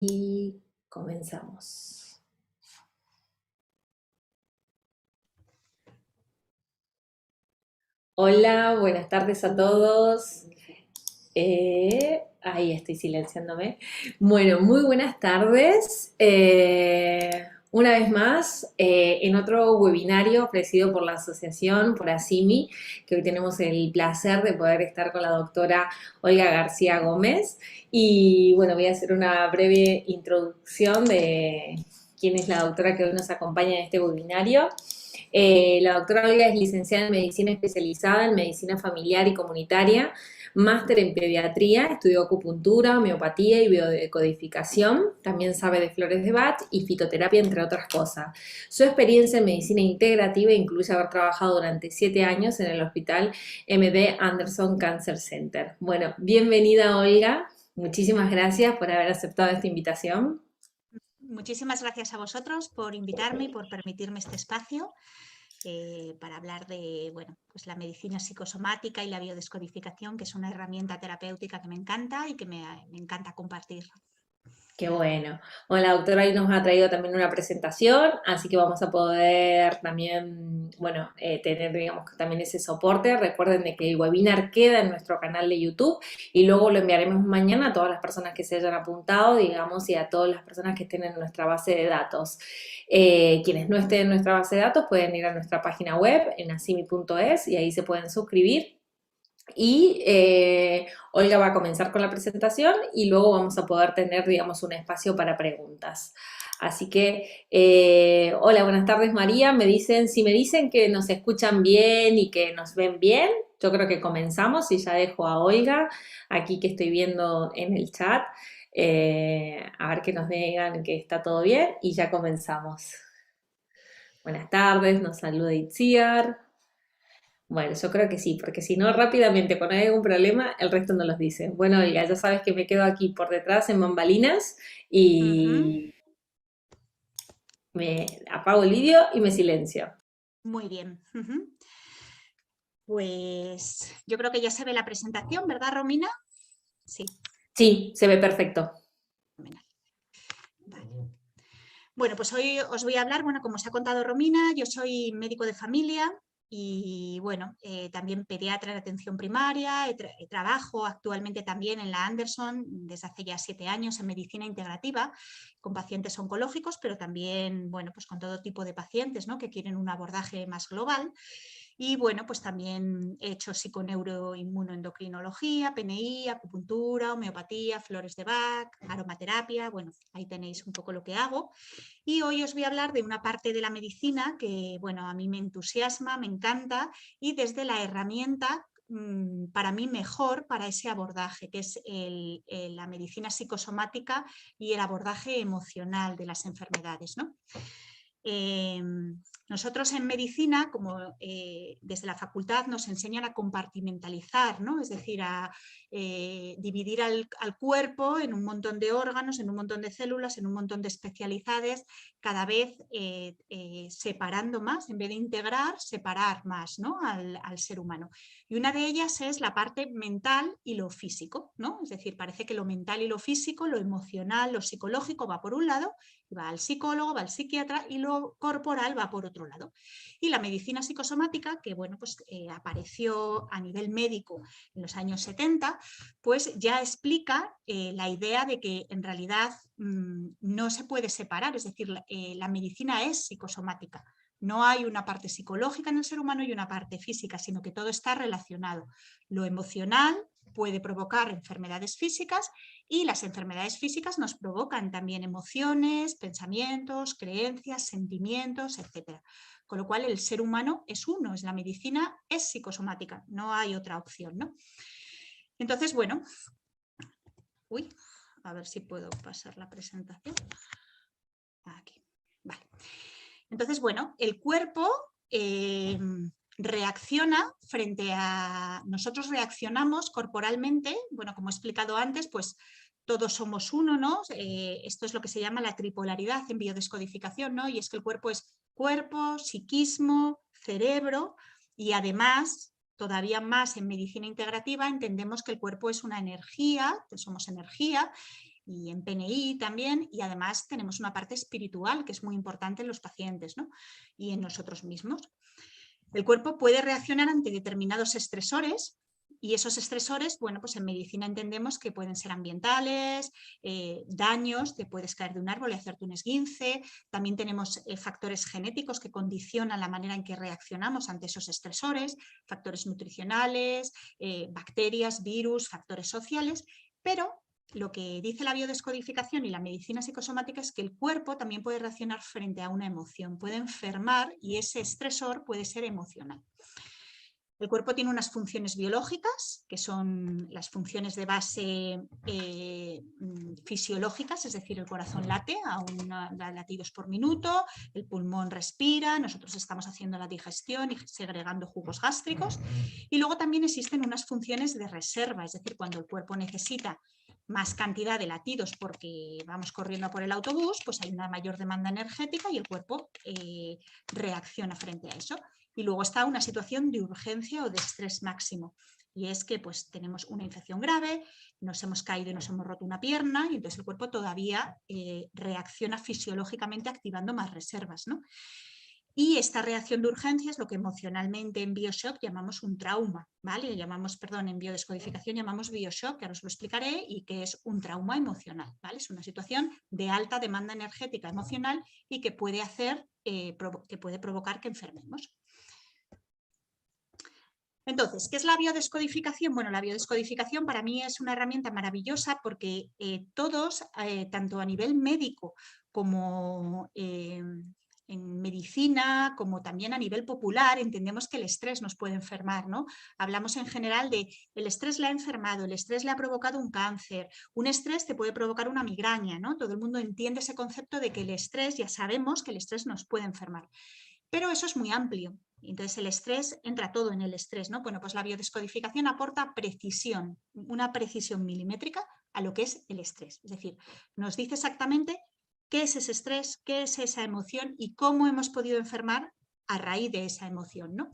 Y comenzamos. Hola, buenas tardes a todos. Ahí estoy silenciándome. Bueno, muy buenas tardes. Una vez más, en otro webinario ofrecido por la asociación, por ASIMI, que hoy tenemos el placer de poder estar con la doctora Olga García Gómez. Y bueno, voy a hacer una breve introducción de quién es la doctora que hoy nos acompaña en este webinario. La doctora Olga es licenciada en Medicina especializada en Medicina Familiar y Comunitaria, máster en Pediatría, estudió acupuntura, homeopatía y biodecodificación, también sabe de flores de Bach y fitoterapia, entre otras cosas. Su experiencia en medicina integrativa incluye haber trabajado durante 7 años en el Hospital MD Anderson Cancer Center. Bueno, bienvenida Olga, muchísimas gracias por haber aceptado esta invitación. Muchísimas gracias a vosotros por invitarme y por permitirme este espacio para hablar de pues la medicina psicosomática y la biodescodificación, que es una herramienta terapéutica que me encanta y que me encanta compartir. Qué bueno. Bueno, la doctora hoy nos ha traído también una presentación, así que vamos a poder también, bueno, tener, digamos, también ese soporte. Recuerden de que el webinar queda en nuestro canal de YouTube y luego lo enviaremos mañana a todas las personas que se hayan apuntado, digamos, y a todas las personas que estén en nuestra base de datos. Quienes no estén en nuestra base de datos pueden ir a nuestra página web en asimi.es y ahí se pueden suscribir. Y Olga va a comenzar con la presentación y luego vamos a poder tener, digamos, un espacio para preguntas. Así que, hola, buenas tardes María. Si me dicen que nos escuchan bien y que nos ven bien, yo creo que comenzamos y ya dejo a Olga, aquí que estoy viendo en el chat, a ver que nos digan que está todo bien y ya comenzamos. Buenas tardes, nos saluda Itziar. Bueno, yo creo que sí, porque si no, rápidamente, cuando hay algún problema, el resto no los dice. Bueno, Olga, ya sabes que me quedo aquí por detrás en bambalinas Ujú. y me apago el vídeo y me silencio. Muy bien. Ujú. Pues yo creo que ya se ve la presentación, ¿verdad, Romina? Sí. Sí, se ve perfecto. Fenomenal. Vale. Bueno, pues hoy os voy a hablar, bueno, como os ha contado Romina, yo soy médico de familia y, bueno, también pediatra de atención primaria, trabajo actualmente también en la Anderson desde hace ya 7 años en medicina integrativa con pacientes oncológicos, pero también, bueno, pues con todo tipo de pacientes, ¿no?, que quieren un abordaje más global. Y bueno, pues también he hecho psiconeuroinmunoendocrinología, PNI, acupuntura, homeopatía, flores de Bach, aromaterapia. Bueno, ahí tenéis un poco lo que hago. Y hoy os voy a hablar de una parte de la medicina que, bueno, a mí me entusiasma, me encanta, y desde la herramienta para mí mejor para ese abordaje, que es la medicina psicosomática y el abordaje emocional de las enfermedades, ¿no? Nosotros en medicina, como desde la facultad nos enseñan a compartimentalizar, ¿no? Es decir, a dividir al cuerpo en un montón de órganos, en un montón de células, en un montón de especialidades, cada vez separando más, en vez de integrar, separar más, ¿no?, al ser humano. Y una de ellas es la parte mental y lo físico, ¿no? Es decir, parece que lo mental y lo físico, lo emocional, lo psicológico va por un lado, va al psicólogo, va al psiquiatra, y lo corporal va por otro lado. Y la medicina psicosomática, que bueno, pues apareció a nivel médico en los años 70, pues ya explica la idea de que en realidad no se puede separar, es decir, la medicina es psicosomática. No hay una parte psicológica en el ser humano y una parte física, sino que todo está relacionado. Lo emocional puede provocar enfermedades físicas y las enfermedades físicas nos provocan también emociones, pensamientos, creencias, sentimientos, etc. Con lo cual el ser humano es uno, la medicina es psicosomática, no hay otra opción, ¿no? Entonces, bueno, a ver si puedo pasar la presentación. Aquí, vale. Entonces, bueno, el cuerpo reacciona frente a... Nosotros reaccionamos corporalmente, bueno, como he explicado antes, pues todos somos uno, ¿no? Esto es lo que se llama la tripolaridad en biodescodificación, ¿no? Y es que el cuerpo es cuerpo, psiquismo, cerebro, y además, todavía más en medicina integrativa, entendemos que el cuerpo es una energía, que somos energía, y en PNI también, y además tenemos una parte espiritual que es muy importante en los pacientes, ¿no? Y en nosotros mismos. El cuerpo puede reaccionar ante determinados estresores y esos estresores, bueno, pues en medicina entendemos que pueden ser ambientales, daños, te puedes caer de un árbol y hacerte un esguince, también tenemos factores genéticos que condicionan la manera en que reaccionamos ante esos estresores, factores nutricionales, bacterias, virus, factores sociales, pero lo que dice la biodescodificación y la medicina psicosomática es que el cuerpo también puede reaccionar frente a una emoción, puede enfermar y ese estresor puede ser emocional. El cuerpo tiene unas funciones biológicas, que son las funciones de base fisiológicas, es decir, el corazón late a latidos por minuto, el pulmón respira, nosotros estamos haciendo la digestión y segregando jugos gástricos. Y luego también existen unas funciones de reserva, es decir, cuando el cuerpo necesita más cantidad de latidos porque vamos corriendo por el autobús, pues hay una mayor demanda energética y el cuerpo reacciona frente a eso. Y luego está una situación de urgencia o de estrés máximo. Y es que pues tenemos una infección grave, nos hemos caído y nos hemos roto una pierna y entonces el cuerpo todavía reacciona fisiológicamente activando más reservas, ¿no? Y esta reacción de urgencia es lo que emocionalmente en Bioshock llamamos un trauma, ¿vale? En biodescodificación llamamos Bioshock, que ahora os lo explicaré, y que es un trauma emocional, ¿vale? Es una situación de alta demanda energética emocional y que puede que puede provocar que enfermemos. Entonces, ¿qué es la biodescodificación? Bueno, la biodescodificación para mí es una herramienta maravillosa porque todos, tanto a nivel médico como en medicina, como también a nivel popular, entendemos que el estrés nos puede enfermar, ¿no? Hablamos en general de el estrés le ha enfermado, el estrés le ha provocado un cáncer, un estrés te puede provocar una migraña, ¿no? Todo el mundo entiende ese concepto de que el estrés, ya sabemos que el estrés nos puede enfermar. Pero eso es muy amplio. Entonces el estrés, entra todo en el estrés, ¿no? Bueno, pues la biodescodificación aporta precisión, una precisión milimétrica a lo que es el estrés. Es decir, nos dice exactamente qué es ese estrés, qué es esa emoción y cómo hemos podido enfermar a raíz de esa emoción, ¿no?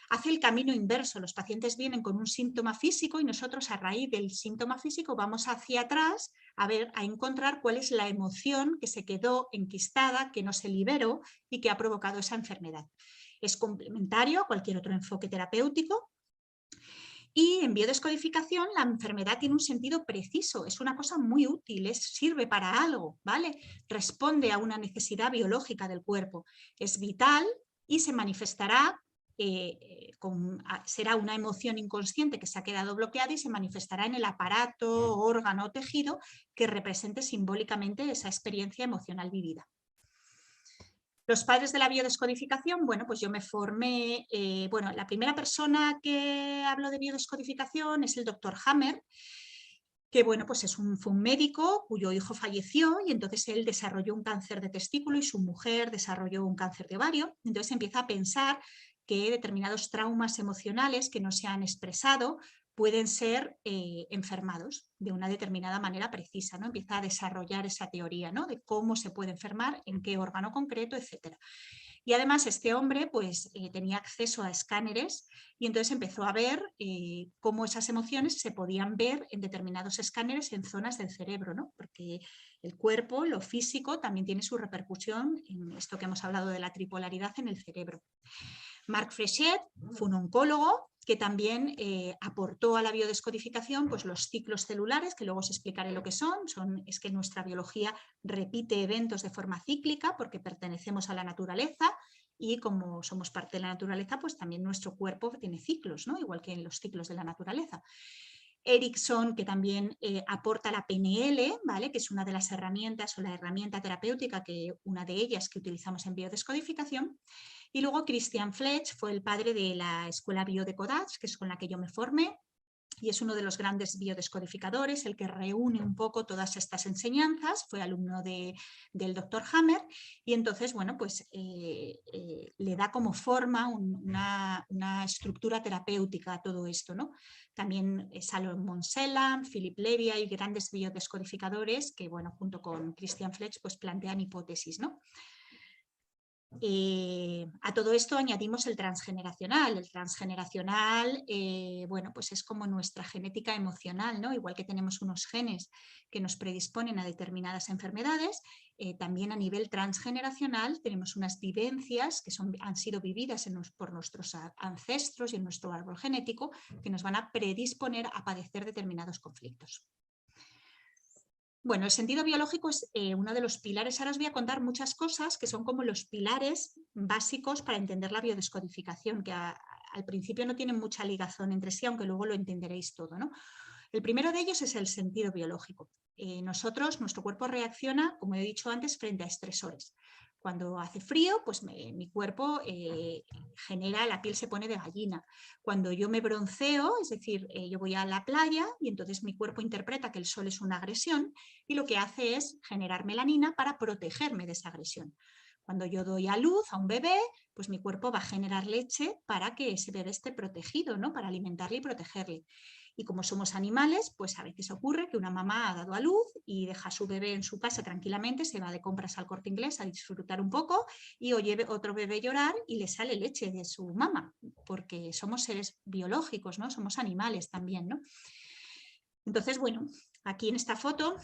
Hace el camino inverso. Los pacientes vienen con un síntoma físico y nosotros a raíz del síntoma físico vamos hacia atrás a encontrar cuál es la emoción que se quedó enquistada, que no se liberó y que ha provocado esa enfermedad. Es complementario a cualquier otro enfoque terapéutico. Y en biodescodificación la enfermedad tiene un sentido preciso, es una cosa muy útil, sirve para algo, ¿vale? Responde a una necesidad biológica del cuerpo, es vital y se manifestará, será una emoción inconsciente que se ha quedado bloqueada y se manifestará en el aparato, órgano o tejido que represente simbólicamente esa experiencia emocional vivida. Los padres de la biodescodificación, bueno, pues yo me formé, bueno, la primera persona que habló de biodescodificación es el doctor Hammer, que bueno, pues fue un médico cuyo hijo falleció y entonces él desarrolló un cáncer de testículo y su mujer desarrolló un cáncer de ovario. Entonces empieza a pensar que determinados traumas emocionales que no se han expresado pueden ser enfermados de una determinada manera precisa, ¿no? Empieza a desarrollar esa teoría, ¿no? De cómo se puede enfermar, en qué órgano concreto, etcétera. Y además este hombre pues tenía acceso a escáneres y entonces empezó a ver cómo esas emociones se podían ver en determinados escáneres en zonas del cerebro, ¿no? Porque el cuerpo, lo físico, también tiene su repercusión en esto que hemos hablado de la tripolaridad en el cerebro. Marc Frechet fue un oncólogo que también aportó a la biodescodificación pues, los ciclos celulares, que luego os explicaré lo que es que nuestra biología repite eventos de forma cíclica porque pertenecemos a la naturaleza y como somos parte de la naturaleza, pues también nuestro cuerpo tiene ciclos, ¿no? Igual que en los ciclos de la naturaleza. Erickson, que también aporta la PNL, ¿vale? Que es una de las herramientas o la herramienta terapéutica, una de ellas que utilizamos en biodescodificación. Y luego Christian Fletch fue el padre de la escuela Biodecodage, que es con la que yo me formé, y es uno de los grandes biodescodificadores, el que reúne un poco todas estas enseñanzas, fue alumno del doctor Hammer, y entonces, bueno, pues le da como forma una estructura terapéutica a todo esto, ¿no? También Salomon Selam, Philip Levy, hay grandes biodescodificadores que, bueno, junto con Christian Fletch, pues plantean hipótesis, ¿no? A todo esto añadimos el transgeneracional. El transgeneracional, bueno, pues es como nuestra genética emocional, ¿no? Igual que tenemos unos genes que nos predisponen a determinadas enfermedades, también a nivel transgeneracional tenemos unas vivencias que han sido vividas por nuestros ancestros y en nuestro árbol genético que nos van a predisponer a padecer determinados conflictos. Bueno, el sentido biológico es uno de los pilares. Ahora os voy a contar muchas cosas que son como los pilares básicos para entender la biodescodificación, que al principio no tienen mucha ligazón entre sí, aunque luego lo entenderéis todo, ¿no? El primero de ellos es el sentido biológico. Nuestro cuerpo reacciona, como he dicho antes, frente a estresores. Cuando hace frío, pues mi cuerpo genera, la piel se pone de gallina. Cuando yo me bronceo, es decir, yo voy a la playa y entonces mi cuerpo interpreta que el sol es una agresión y lo que hace es generar melanina para protegerme de esa agresión. Cuando yo doy a luz a un bebé, pues mi cuerpo va a generar leche para que ese bebé esté protegido, ¿no? Para alimentarle y protegerle. Y como somos animales, pues a veces ocurre que una mamá ha dado a luz y deja a su bebé en su casa tranquilamente, se va de compras al Corte Inglés a disfrutar un poco y oye otro bebé llorar y le sale leche de su mamá, porque somos seres biológicos, ¿no? Somos animales también, ¿no? Entonces, bueno, aquí en esta foto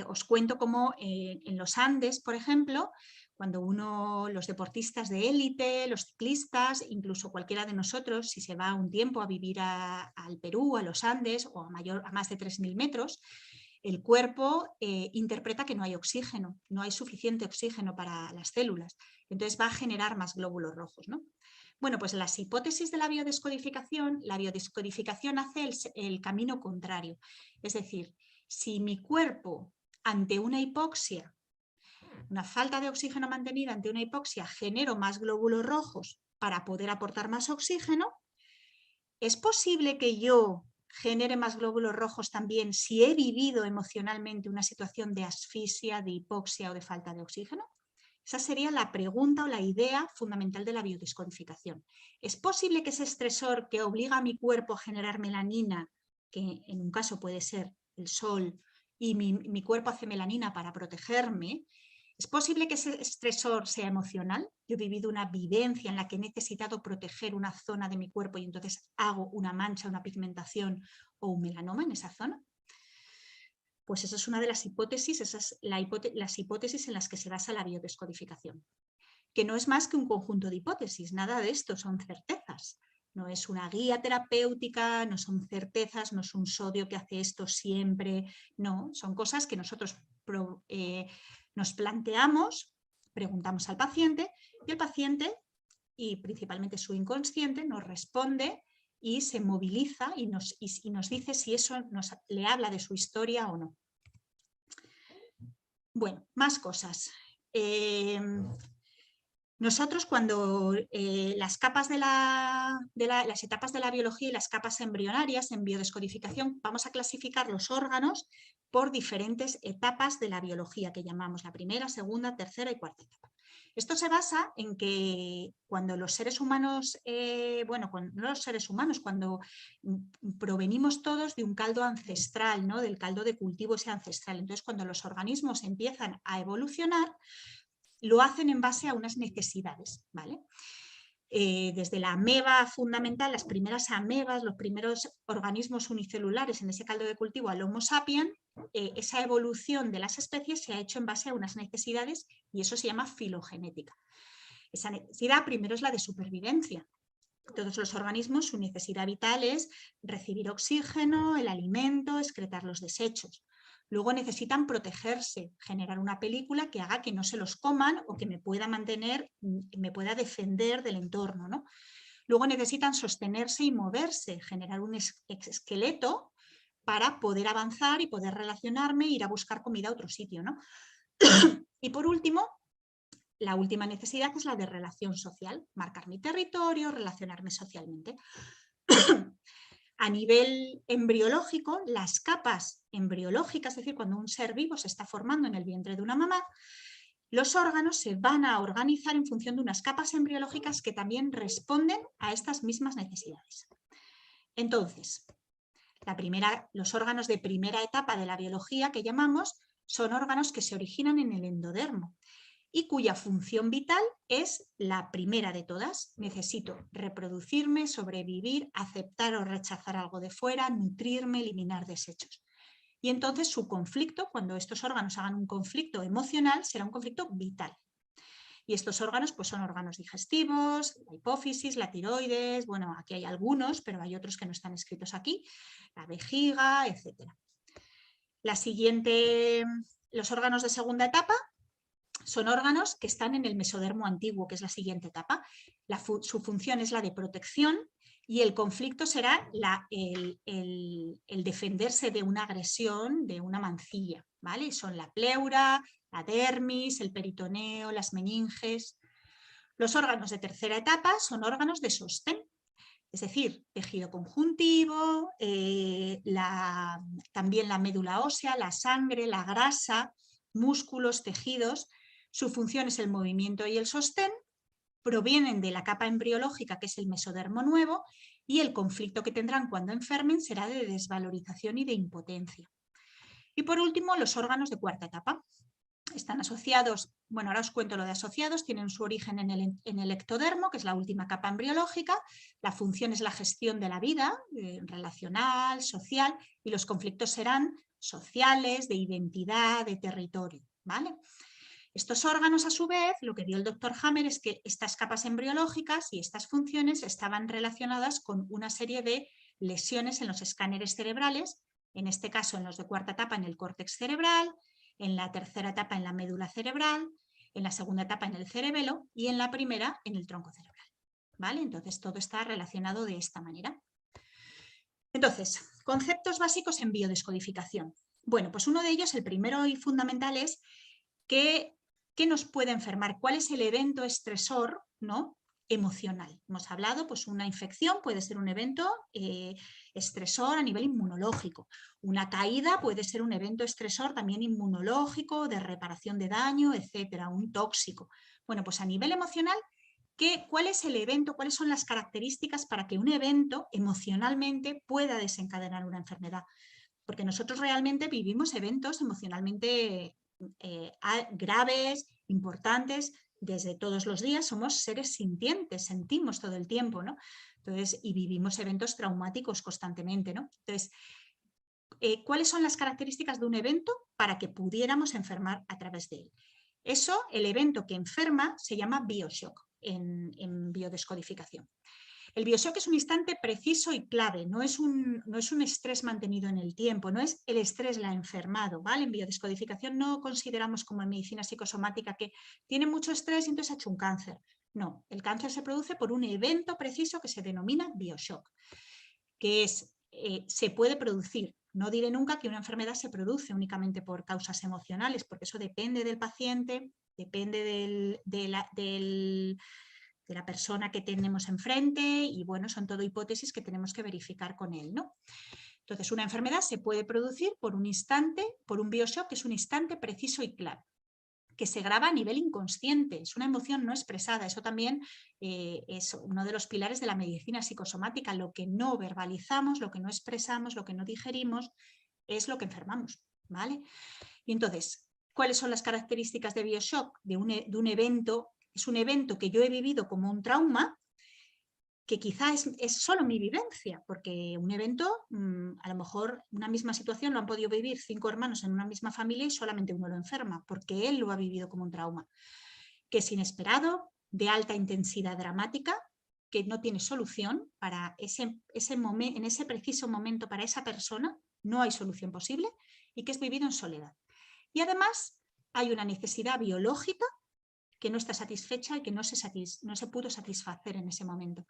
os cuento cómo en los Andes, por ejemplo, cuando los deportistas de élite, los ciclistas, incluso cualquiera de nosotros, si se va un tiempo a vivir al Perú, a los Andes o a más de 3.000 metros, el cuerpo interpreta que no hay oxígeno, no hay suficiente oxígeno para las células, entonces va a generar más glóbulos rojos, ¿no? Bueno, pues las hipótesis de la biodescodificación hace el camino contrario, es decir, si mi cuerpo ante una hipoxia, una falta de oxígeno mantenida ante una hipoxia, genero más glóbulos rojos para poder aportar más oxígeno, ¿es posible que yo genere más glóbulos rojos también si he vivido emocionalmente una situación de asfixia, de hipoxia o de falta de oxígeno? Esa sería la pregunta o la idea fundamental de la biodescodificación. ¿Es posible que ese estresor que obliga a mi cuerpo a generar melanina, que en un caso puede ser el sol, y mi cuerpo hace melanina para protegerme, ¿es posible que ese estresor sea emocional? Yo he vivido una vivencia en la que he necesitado proteger una zona de mi cuerpo y entonces hago una mancha, una pigmentación o un melanoma en esa zona. Pues esa es una de las hipótesis, las hipótesis en las que se basa la biodescodificación, que no es más que un conjunto de hipótesis, nada de esto son certezas. No es una guía terapéutica, no son certezas, no es un sodio que hace esto siempre, no, son cosas que nosotros nos planteamos, preguntamos al paciente y el paciente, y principalmente su inconsciente, nos responde y se moviliza y nos dice si eso le habla de su historia o no. Bueno, más cosas. Nosotros cuando las etapas de la biología y las capas embrionarias en biodescodificación vamos a clasificar los órganos por diferentes etapas de la biología que llamamos la primera, segunda, tercera y cuarta etapa. Esto se basa en que cuando los seres humanos, cuando provenimos todos de un caldo ancestral, ¿no? Del caldo de cultivo ese ancestral. Entonces, cuando los organismos empiezan a evolucionar, lo hacen en base a unas necesidades, ¿vale? Desde la ameba fundamental, las primeras amebas, los primeros organismos unicelulares en ese caldo de cultivo al Homo sapiens, esa evolución de las especies se ha hecho en base a unas necesidades y eso se llama filogenética. Esa necesidad primero es la de supervivencia. Todos los organismos, su necesidad vital es recibir oxígeno, el alimento, excretar los desechos. Luego necesitan protegerse, generar una película que haga que no se los coman o que me pueda mantener, me pueda defender del entorno, ¿no? Luego necesitan sostenerse y moverse, generar un esqueleto para poder avanzar y poder relacionarme, ir a buscar comida a otro sitio, ¿no? Y por último, la última necesidad es la de relación social, marcar mi territorio, relacionarme socialmente. A nivel embriológico, las capas embriológicas, es decir, cuando un ser vivo se está formando en el vientre de una mamá, los órganos se van a organizar en función de unas capas embriológicas que también responden a estas mismas necesidades. Entonces, los órganos de primera etapa de la biología que llamamos son órganos que se originan en el endodermo. y cuya función vital es la primera de todas. Necesito reproducirme, sobrevivir, aceptar o rechazar algo de fuera, nutrirme, eliminar desechos. Y entonces su conflicto, cuando estos órganos hagan un conflicto emocional, será un conflicto vital. Y estos órganos pues son órganos digestivos, la hipófisis, la tiroides, bueno, aquí hay algunos, pero hay otros que no están escritos aquí, la vejiga, etc. Los órganos de segunda etapa son órganos que están en el mesodermo antiguo, que es la siguiente etapa. Su función es la de protección y el conflicto será el defenderse de una agresión, de una mancilla, ¿vale? Son la pleura, la dermis, el peritoneo, las meninges. Los órganos de tercera etapa son órganos de sostén, es decir, tejido conjuntivo, también la médula ósea, la sangre, la grasa, músculos, tejidos. Su función es el movimiento y el sostén, provienen de la capa embriológica, que es el mesodermo nuevo, y el conflicto que tendrán cuando enfermen será de desvalorización y de impotencia. Y por último, los órganos de cuarta etapa. Están asociados, bueno, ahora os cuento lo de asociados, tienen su origen en el ectodermo, que es la última capa embriológica. La función es la gestión de la vida, relacional, social, y los conflictos serán sociales, de identidad, de territorio, ¿vale? Estos órganos, a su vez, lo que vio el doctor Hammer es que estas capas embriológicas y estas funciones estaban relacionadas con una serie de lesiones en los escáneres cerebrales, en este caso en los de cuarta etapa en el córtex cerebral, en la tercera etapa en la médula cerebral, en la segunda etapa en el cerebelo y en la primera en el tronco cerebral, ¿vale? Entonces todo está relacionado de esta manera. Entonces, conceptos básicos en biodescodificación. Bueno, pues uno de ellos, el primero y fundamental, es ¿qué nos puede enfermar? ¿Cuál es el evento estresor, ¿no?, emocional? Hemos hablado, pues una infección puede ser un evento estresor a nivel inmunológico. Una caída puede ser un evento estresor también inmunológico, de reparación de daño, etcétera, un tóxico. Bueno, pues a nivel emocional, ¿cuál es el evento? ¿Cuáles son las características para que un evento emocionalmente pueda desencadenar una enfermedad? Porque nosotros realmente vivimos eventos emocionalmente graves, importantes, desde todos los días. Somos seres sintientes, sentimos todo el tiempo, ¿no? Entonces, y vivimos eventos traumáticos constantemente, ¿no? Entonces, ¿cuáles son las características de un evento para que pudiéramos enfermar a través de él? Eso, el evento que enferma, se llama bioshock en biodescodificación. El bioshock es un instante preciso y clave, no es un estrés mantenido en el tiempo, no es el estrés la enfermado, ¿vale? En biodescodificación no consideramos como en medicina psicosomática que tiene mucho estrés y entonces ha hecho un cáncer. No, el cáncer se produce por un evento preciso que se denomina bioshock, que se puede producir. No diré nunca que una enfermedad se produce únicamente por causas emocionales, porque eso depende del paciente, depende de la persona que tenemos enfrente y bueno, son todo hipótesis que tenemos que verificar con él, ¿no? Entonces, una enfermedad se puede producir por un instante, por un bioshock, que es un instante preciso y claro, que se graba a nivel inconsciente, es una emoción no expresada. Eso también es uno de los pilares de la medicina psicosomática. Lo que no verbalizamos, lo que no expresamos, lo que no digerimos, es lo que enfermamos, ¿vale? Y entonces, ¿cuáles son las características de bioshock? De un evento. Es un evento que yo he vivido como un trauma, que quizá es solo mi vivencia, porque un evento, a lo mejor una misma situación lo han podido vivir 5 hermanos en una misma familia y solamente uno lo enferma, porque él lo ha vivido como un trauma, que es inesperado, de alta intensidad dramática, que no tiene solución para en ese preciso momento para esa persona, no hay solución posible, y que es vivido en soledad. Y además hay una necesidad biológica que no está satisfecha y que no se pudo satisfacer en ese momento.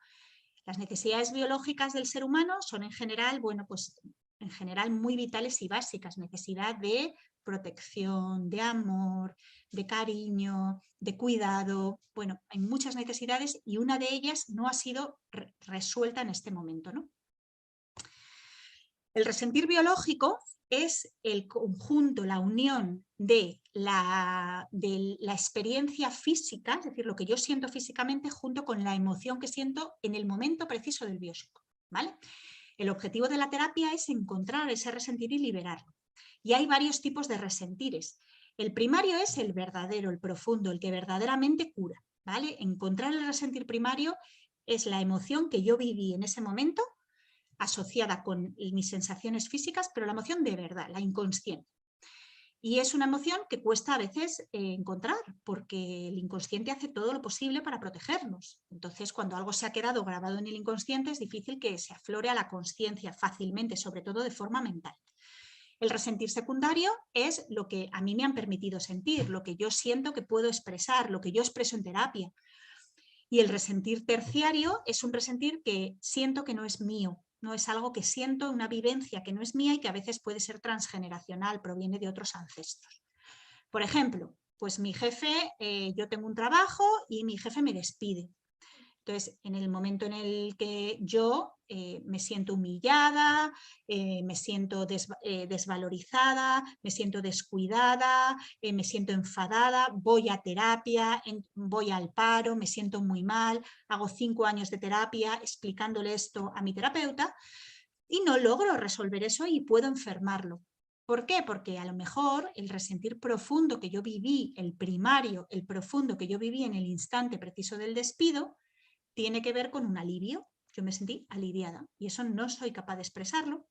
Las necesidades biológicas del ser humano son en general, bueno, pues en general muy vitales y básicas. Necesidad de protección, de amor, de cariño, de cuidado. Bueno, hay muchas necesidades y una de ellas no ha sido resuelta en este momento, ¿no? El resentir biológico es el conjunto, la unión de la experiencia física, es decir, lo que yo siento físicamente, junto con la emoción que siento en el momento preciso del bioshock, ¿vale? El objetivo de la terapia es encontrar ese resentir y liberarlo. Y hay varios tipos de resentires. El primario es el verdadero, el profundo, el que verdaderamente cura, ¿vale? Encontrar el resentir primario es la emoción que yo viví en ese momento asociada con mis sensaciones físicas, pero la emoción de verdad, la inconsciente. Y es una emoción que cuesta a veces encontrar, porque el inconsciente hace todo lo posible para protegernos. Entonces, cuando algo se ha quedado grabado en el inconsciente, es difícil que se aflore a la consciencia fácilmente, sobre todo de forma mental. El resentir secundario es lo que a mí me han permitido sentir, lo que yo siento que puedo expresar, lo que yo expreso en terapia. Y el resentir terciario es un resentir que siento que no es mío, no es algo que siento, una vivencia que no es mía y que a veces puede ser transgeneracional, proviene de otros ancestros. Por ejemplo, pues mi jefe, yo tengo un trabajo y mi jefe me despide. Entonces, en el momento en el que yo me siento humillada, me siento desvalorizada, me siento descuidada, me siento enfadada, voy a terapia, voy al paro, me siento muy mal, hago 5 años de terapia explicándole esto a mi terapeuta y no logro resolver eso y puedo enfermarlo. ¿Por qué? Porque a lo mejor el resentir profundo que yo viví, el primario, el profundo que yo viví en el instante preciso del despido, tiene que ver con un alivio. Yo me sentí aliviada y eso no soy capaz de expresarlo,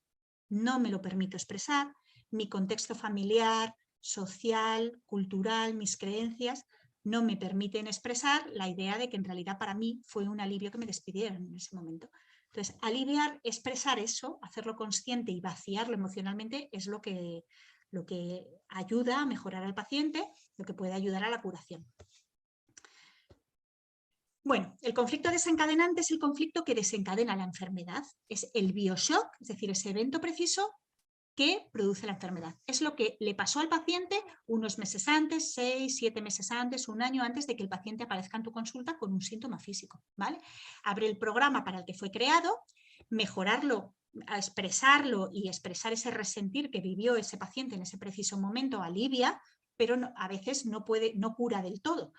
no me lo permito expresar, mi contexto familiar, social, cultural, mis creencias no me permiten expresar la idea de que en realidad para mí fue un alivio que me despidieran en ese momento. Entonces, aliviar, expresar eso, hacerlo consciente y vaciarlo emocionalmente es lo que ayuda a mejorar al paciente, lo que puede ayudar a la curación. Bueno, el conflicto desencadenante es el conflicto que desencadena la enfermedad. Es el bioshock, es decir, ese evento preciso que produce la enfermedad. Es lo que le pasó al paciente unos meses antes, 6, 7 meses antes, un año antes de que el paciente aparezca en tu consulta con un síntoma físico, ¿vale? Abre el programa para el que fue creado, mejorarlo, a expresarlo y expresar ese resentir que vivió ese paciente en ese preciso momento alivia, pero a veces no cura del todo,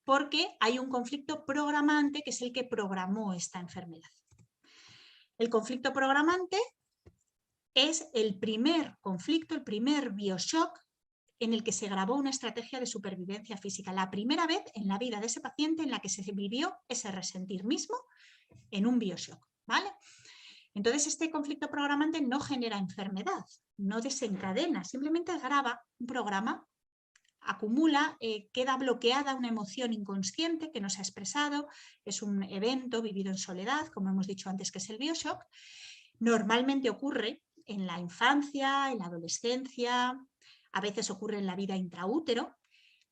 porque hay un conflicto programante que es el que programó esta enfermedad. El conflicto programante es el primer conflicto, el primer bioshock en el que se grabó una estrategia de supervivencia física. La primera vez en la vida de ese paciente en la que se vivió ese resentir mismo en un bioshock, ¿vale? Entonces, este conflicto programante no genera enfermedad, no desencadena, simplemente graba un programa, acumula, queda bloqueada una emoción inconsciente que no se ha expresado, es un evento vivido en soledad, como hemos dicho antes, que es el bioshock. Normalmente ocurre en la infancia, en la adolescencia, a veces ocurre en la vida intraútero,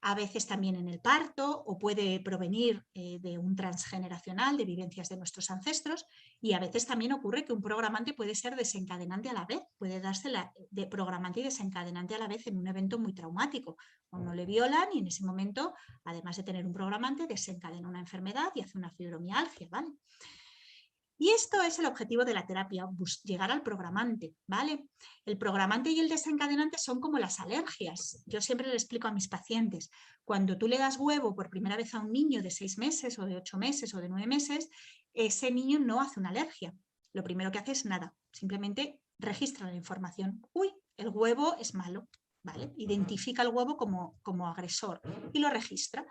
a veces también en el parto o puede provenir de un transgeneracional, de vivencias de nuestros ancestros, y a veces también ocurre que un programante puede ser desencadenante a la vez, puede darse de programante y desencadenante a la vez en un evento muy traumático. O no le violan y en ese momento, además de tener un programante, desencadena una enfermedad y hace una fibromialgia, ¿vale? Y esto es el objetivo de la terapia, llegar al programante, ¿vale? El programante y el desencadenante son como las alergias. Yo siempre le explico a mis pacientes, cuando tú le das huevo por primera vez a un niño de 6 meses o de 8 meses o de 9 meses, ese niño no hace una alergia. Lo primero que hace es nada, simplemente registra la información. Uy, el huevo es malo, ¿vale? Identifica el huevo como agresor y lo registra.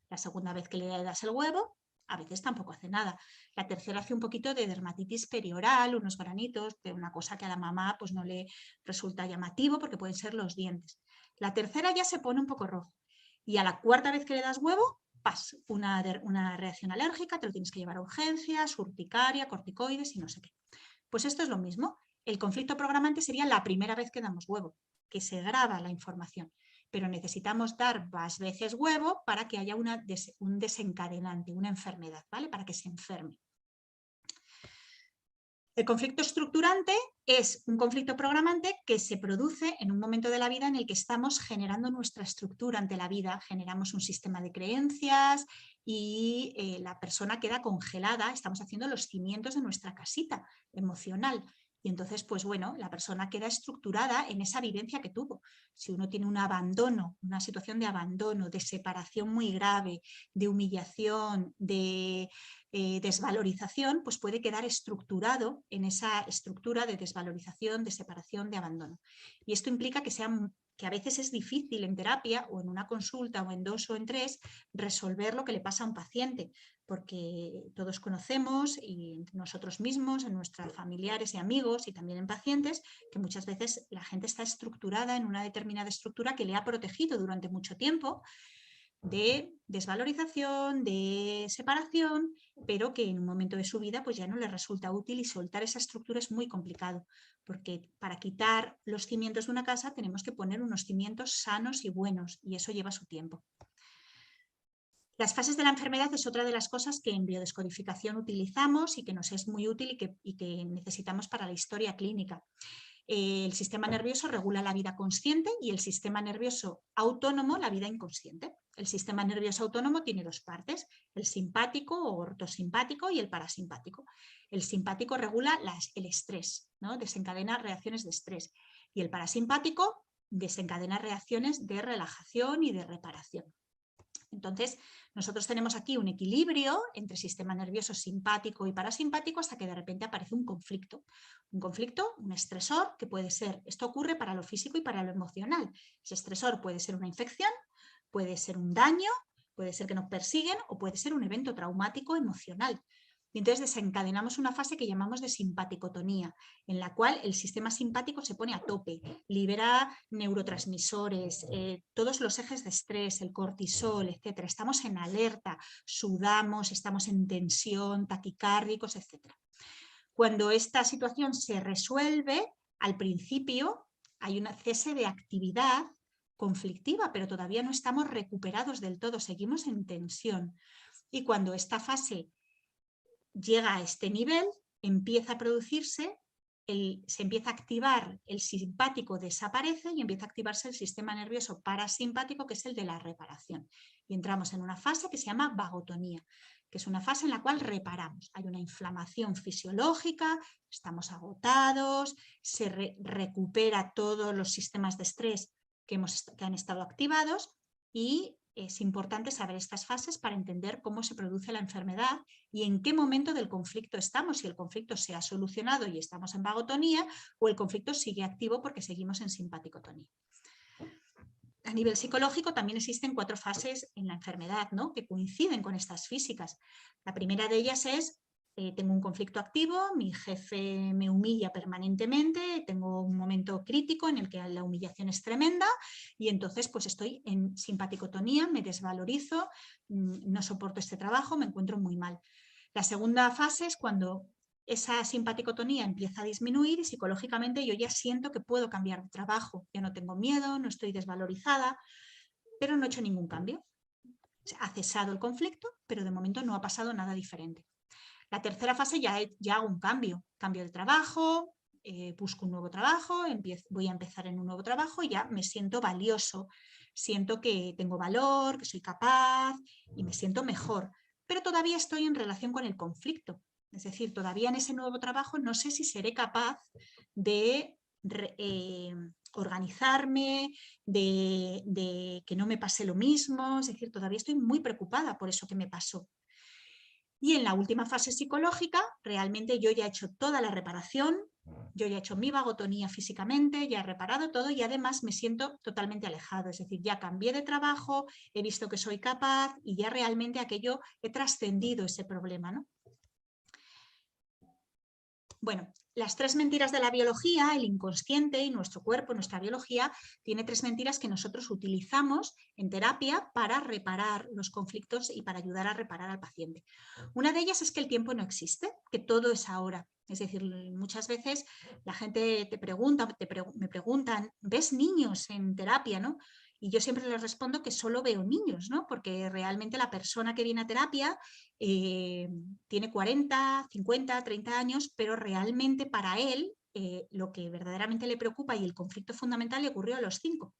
La segunda vez que le das el huevo, a veces tampoco hace nada. La tercera hace un poquito de dermatitis perioral, unos granitos, de una cosa que a la mamá pues, no le resulta llamativo porque pueden ser los dientes. La tercera ya se pone un poco rojo. Y a la cuarta vez que le das huevo, una reacción alérgica, te lo tienes que llevar a urgencias, urticaria, corticoides y no sé qué. Pues esto es lo mismo. El conflicto programante sería la primera vez que damos huevo, que se graba la información. Pero necesitamos dar más veces huevo para que haya un desencadenante, una enfermedad, ¿vale? Para que se enferme. El conflicto estructurante es un conflicto programante que se produce en un momento de la vida en el que estamos generando nuestra estructura ante la vida, generamos un sistema de creencias y la persona queda congelada, estamos haciendo los cimientos de nuestra casita emocional. Y entonces, pues bueno, la persona queda estructurada en esa vivencia que tuvo. Si uno tiene un abandono, una situación de abandono, de separación muy grave, de humillación, de desvalorización, pues puede quedar estructurado en esa estructura de desvalorización, de separación, de abandono. Y esto implica que sea que a veces es difícil en terapia o en una consulta o en 2 o en 3 resolver lo que le pasa a un paciente, porque todos conocemos y entre nosotros mismos, en nuestros familiares y amigos y también en pacientes, que muchas veces la gente está estructurada en una determinada estructura que le ha protegido durante mucho tiempo de desvalorización, de separación, pero que en un momento de su vida pues ya no le resulta útil y soltar esa estructura es muy complicado, porque para quitar los cimientos de una casa tenemos que poner unos cimientos sanos y buenos y eso lleva su tiempo. Las fases de la enfermedad es otra de las cosas que en biodescodificación utilizamos y que nos es muy útil y que necesitamos para la historia clínica. El sistema nervioso regula la vida consciente y el sistema nervioso autónomo la vida inconsciente. El sistema nervioso autónomo tiene 2 partes, el simpático o ortosimpático y el parasimpático. El simpático regula el estrés, ¿no? Desencadena reacciones de estrés, y el parasimpático desencadena reacciones de relajación y de reparación. Entonces, nosotros tenemos aquí un equilibrio entre sistema nervioso simpático y parasimpático hasta que de repente aparece un conflicto, un estresor que puede ser, esto ocurre para lo físico y para lo emocional. Ese estresor puede ser una infección, puede ser un daño, puede ser que nos persiguen o puede ser un evento traumático emocional. Y entonces desencadenamos una fase que llamamos de simpaticotonía, en la cual el sistema simpático se pone a tope, libera neurotransmisores, todos los ejes de estrés, el cortisol, etc. Estamos en alerta, sudamos, estamos en tensión, taquicárdicos, etc. Cuando esta situación se resuelve, al principio hay un cese de actividad conflictiva, pero todavía no estamos recuperados del todo, seguimos en tensión. Y cuando esta fase llega a este nivel, empieza a producirse, se empieza a activar el simpático, desaparece y empieza a activarse el sistema nervioso parasimpático, que es el de la reparación. Y entramos en una fase que se llama vagotonía, que es una fase en la cual reparamos. Hay una inflamación fisiológica, estamos agotados, se recupera todos los sistemas de estrés que han estado activados y es importante saber estas fases para entender cómo se produce la enfermedad y en qué momento del conflicto estamos, si el conflicto se ha solucionado y estamos en vagotonía o el conflicto sigue activo porque seguimos en simpaticotonía. A nivel psicológico también existen 4 fases en la enfermedad, ¿no?, que coinciden con estas físicas. La primera de ellas es tengo un conflicto activo, mi jefe me humilla permanentemente, tengo un momento crítico en el que la humillación es tremenda y entonces pues estoy en simpaticotonía, me desvalorizo, no soporto este trabajo, me encuentro muy mal. La segunda fase es cuando esa simpaticotonía empieza a disminuir y psicológicamente yo ya siento que puedo cambiar de trabajo, ya no tengo miedo, no estoy desvalorizada, pero no he hecho ningún cambio. Ha cesado el conflicto, pero de momento no ha pasado nada diferente. La tercera fase ya hago un cambio de trabajo, busco un nuevo trabajo, voy a empezar en un nuevo trabajo y ya me siento valioso, siento que tengo valor, que soy capaz y me siento mejor, pero todavía estoy en relación con el conflicto. Es decir, todavía en ese nuevo trabajo no sé si seré capaz de organizarme, de que no me pase lo mismo, es decir, todavía estoy muy preocupada por eso que me pasó. Y en la última fase psicológica, realmente yo ya he hecho toda la reparación, yo ya he hecho mi vagotonía físicamente, ya he reparado todo y además me siento totalmente alejado. Es decir, ya cambié de trabajo, he visto que soy capaz y ya realmente aquello he trascendido ese problema, ¿no? Bueno, las 3 mentiras de la biología, el inconsciente y nuestro cuerpo, nuestra biología, tiene 3 mentiras que nosotros utilizamos en terapia para reparar los conflictos y para ayudar a reparar al paciente. Una de ellas es que el tiempo no existe, que todo es ahora. Es decir, muchas veces la gente te pregunta, me preguntan, ¿ves niños en terapia, no? Y yo siempre les respondo que solo veo niños, ¿no? Porque realmente la persona que viene a terapia tiene 40, 50, 30 años, pero realmente para él lo que verdaderamente le preocupa y el conflicto fundamental le ocurrió a los 5.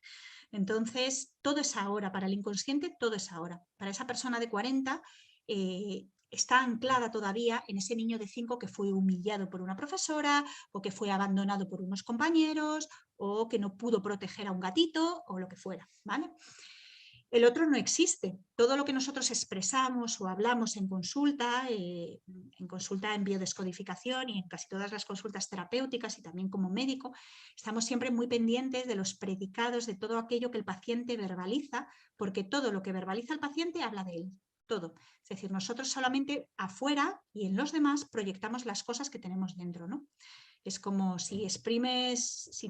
Entonces, todo es ahora, para el inconsciente todo es ahora. Para esa persona de 40 está anclada todavía en ese niño de 5 que fue humillado por una profesora o que fue abandonado por unos compañeros o que no pudo proteger a un gatito o lo que fuera, ¿vale? El otro no existe. Todo lo que nosotros expresamos o hablamos en consulta en biodescodificación y en casi todas las consultas terapéuticas y también como médico, estamos siempre muy pendientes de los predicados, de todo aquello que el paciente verbaliza, porque todo lo que verbaliza el paciente habla de él. Todo. Es decir, nosotros solamente afuera y en los demás proyectamos las cosas que tenemos dentro, ¿no? Es como si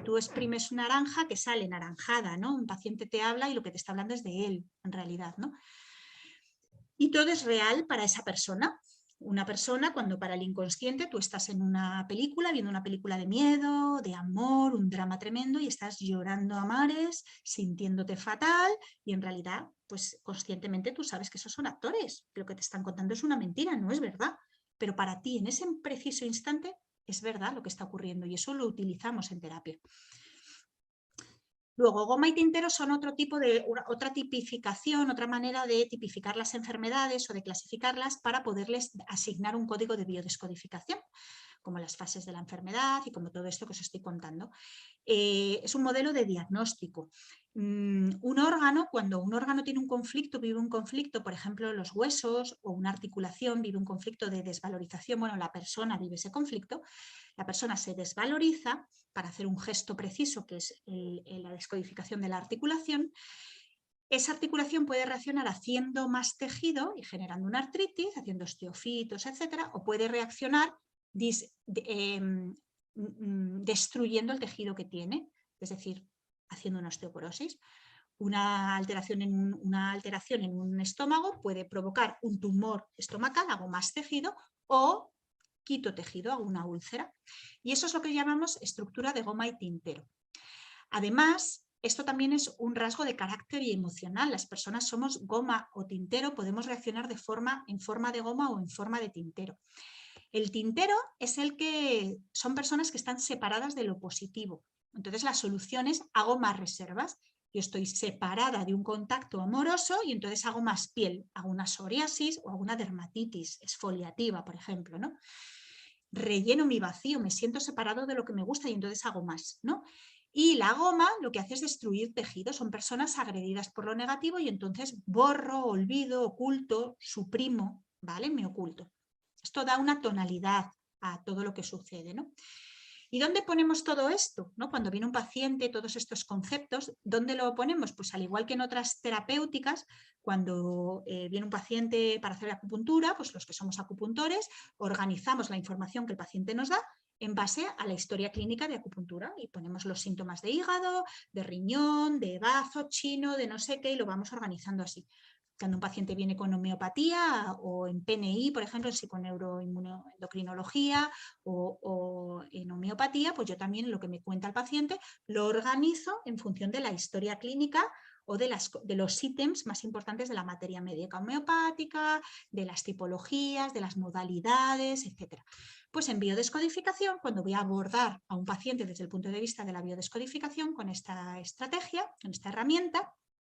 tú exprimes una naranja que sale naranjada, ¿no? Un paciente te habla y lo que te está hablando es de él, en realidad, ¿no? Y todo es real para esa persona. Una persona, cuando para el inconsciente tú estás en una película, viendo una película de miedo, de amor, un drama tremendo y estás llorando a mares, sintiéndote fatal y en realidad, pues conscientemente tú sabes que esos son actores, que lo que te están contando es una mentira, no es verdad. Pero para ti en ese preciso instante es verdad lo que está ocurriendo y eso lo utilizamos en terapia. Luego, goma y tintero son otra tipificación, otra manera de tipificar las enfermedades o de clasificarlas para poderles asignar un código de biodescodificación, como las fases de la enfermedad y como todo esto que os estoy contando. Es un modelo de diagnóstico. Cuando un órgano tiene un conflicto, vive un conflicto, por ejemplo, los huesos o una articulación vive un conflicto de desvalorización, bueno, la persona vive ese conflicto, la persona se desvaloriza para hacer un gesto preciso, que es la descodificación de la articulación. Esa articulación puede reaccionar haciendo más tejido y generando una artritis, haciendo osteofitos, etcétera, o puede reaccionar destruyendo el tejido que tiene, es decir, haciendo una osteoporosis. Una alteración en un estómago puede provocar un tumor estomacal, hago más tejido, o quito tejido, hago una úlcera. Y eso es lo que llamamos estructura de goma y tintero. Además, esto también es un rasgo de carácter y emocional. Las personas somos goma o tintero, podemos reaccionar en forma de goma o en forma de tintero. El tintero es son personas que están separadas de lo positivo. Entonces la solución es hago más reservas. Yo estoy separada de un contacto amoroso y entonces hago más piel, hago una psoriasis o hago una dermatitis exfoliativa, por ejemplo, ¿no? Relleno mi vacío, me siento separado de lo que me gusta y entonces hago más, ¿no? Y la goma lo que hace es destruir tejidos, son personas agredidas por lo negativo y entonces borro, olvido, oculto, suprimo, ¿vale? Me oculto. Esto da una tonalidad a todo lo que sucede, ¿no? ¿Y dónde ponemos todo esto? ¿No? Cuando viene un paciente, todos estos conceptos, ¿dónde lo ponemos? Pues al igual que en otras terapéuticas, cuando viene un paciente para hacer acupuntura, pues los que somos acupuntores organizamos la información que el paciente nos da en base a la historia clínica de acupuntura y ponemos los síntomas de hígado, de riñón, de bazo, chino, de no sé qué y lo vamos organizando así. Cuando un paciente viene con homeopatía o en PNI, por ejemplo, en psiconeuroendocrinología o en homeopatía, pues yo también lo que me cuenta el paciente lo organizo en función de la historia clínica o de los ítems más importantes de la materia médica homeopática, de las tipologías, de las modalidades, etc. Pues en biodescodificación, cuando voy a abordar a un paciente desde el punto de vista de la biodescodificación con esta estrategia, con esta herramienta,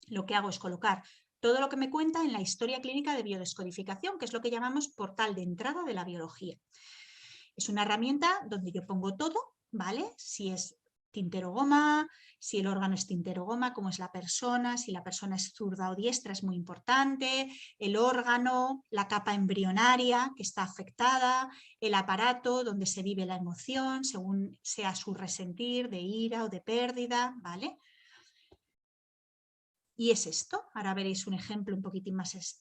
lo que hago es colocar todo lo que me cuenta en la historia clínica de biodescodificación, que es lo que llamamos portal de entrada de la biología. Es una herramienta donde yo pongo todo, ¿vale? Si es tintero goma, si el órgano es tintero goma, cómo es la persona, si la persona es zurda o diestra es muy importante, el órgano, la capa embrionaria que está afectada, el aparato donde se vive la emoción, según sea su resentir de ira o de pérdida, ¿vale? Y es esto, ahora veréis un ejemplo un poquitín más esto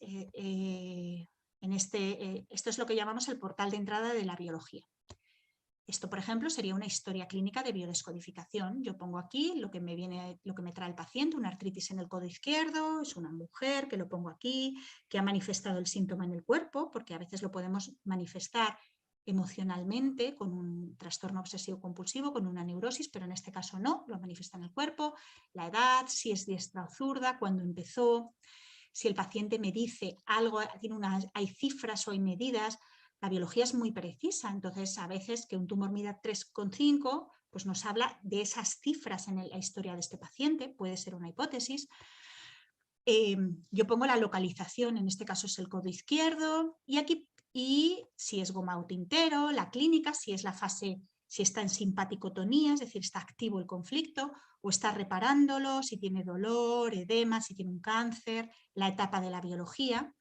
es lo que llamamos el portal de entrada de la biología. Esto, por ejemplo, sería una historia clínica de biodescodificación. Yo pongo aquí lo que me trae el paciente, una artritis en el codo izquierdo, es una mujer que lo pongo aquí, que ha manifestado el síntoma en el cuerpo, porque a veces lo podemos manifestar emocionalmente con un trastorno obsesivo compulsivo, con una neurosis, pero en este caso no, lo manifiesta en el cuerpo, la edad, si es diestra o zurda, cuándo empezó, si el paciente me dice algo, hay cifras o hay medidas. La biología es muy precisa, entonces a veces que un tumor mida 3,5 pues nos habla de esas cifras en la historia de este paciente, puede ser una hipótesis. Yo pongo la localización, en este caso es el codo izquierdo, y si es goma o tintero, la clínica, si es la fase si está en simpaticotonía, es decir, está activo el conflicto, o está reparándolo, si tiene dolor, edema, si tiene un cáncer, la etapa de la biología.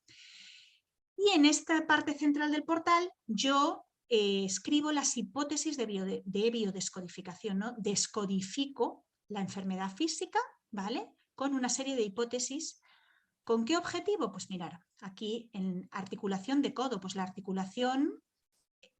Y en esta parte central del portal yo escribo las hipótesis de biodescodificación, ¿no? Descodifico la enfermedad física, ¿vale? Con una serie de hipótesis. ¿Con qué objetivo? Pues mirar, aquí en articulación de codo, pues la articulación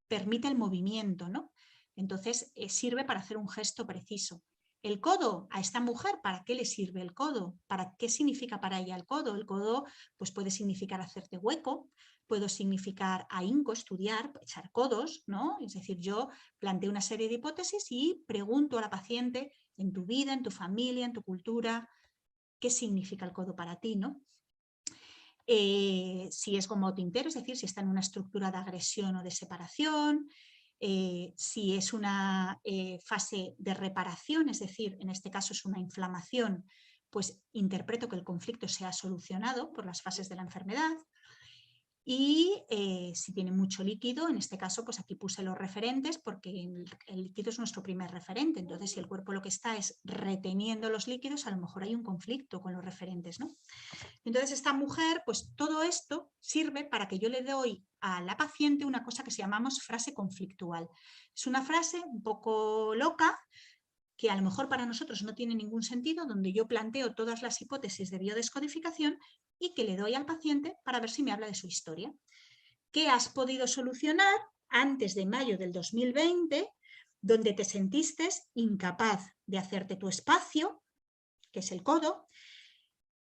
permite el movimiento, ¿no? Entonces sirve para hacer un gesto preciso. El codo, a esta mujer, ¿para qué le sirve el codo? ¿Para qué significa para ella el codo? El codo pues puede significar hacerte hueco, puede significar ahínco, estudiar, echar codos, ¿no? Es decir, yo planteo una serie de hipótesis y pregunto a la paciente en tu vida, en tu familia, en tu cultura, ¿qué significa el codo para ti, ¿no? Si es gomoto intero, es decir, si está en una estructura de agresión o de separación, si es una fase de reparación, es decir, en este caso es una inflamación, pues interpreto que el conflicto se ha solucionado por las fases de la enfermedad. Y si tiene mucho líquido, en este caso, pues aquí puse los referentes porque el líquido es nuestro primer referente. Entonces, si el cuerpo lo que está es reteniendo los líquidos, a lo mejor hay un conflicto con los referentes, ¿no? Entonces, esta mujer, pues todo esto sirve para que yo le doy a la paciente una cosa que se llamamos frase conflictual. Es una frase un poco loca, que a lo mejor para nosotros no tiene ningún sentido, donde yo planteo todas las hipótesis de biodescodificación y que le doy al paciente para ver si me habla de su historia. ¿Qué has podido solucionar antes de mayo del 2020, donde te sentiste incapaz de hacerte tu espacio, que es el codo,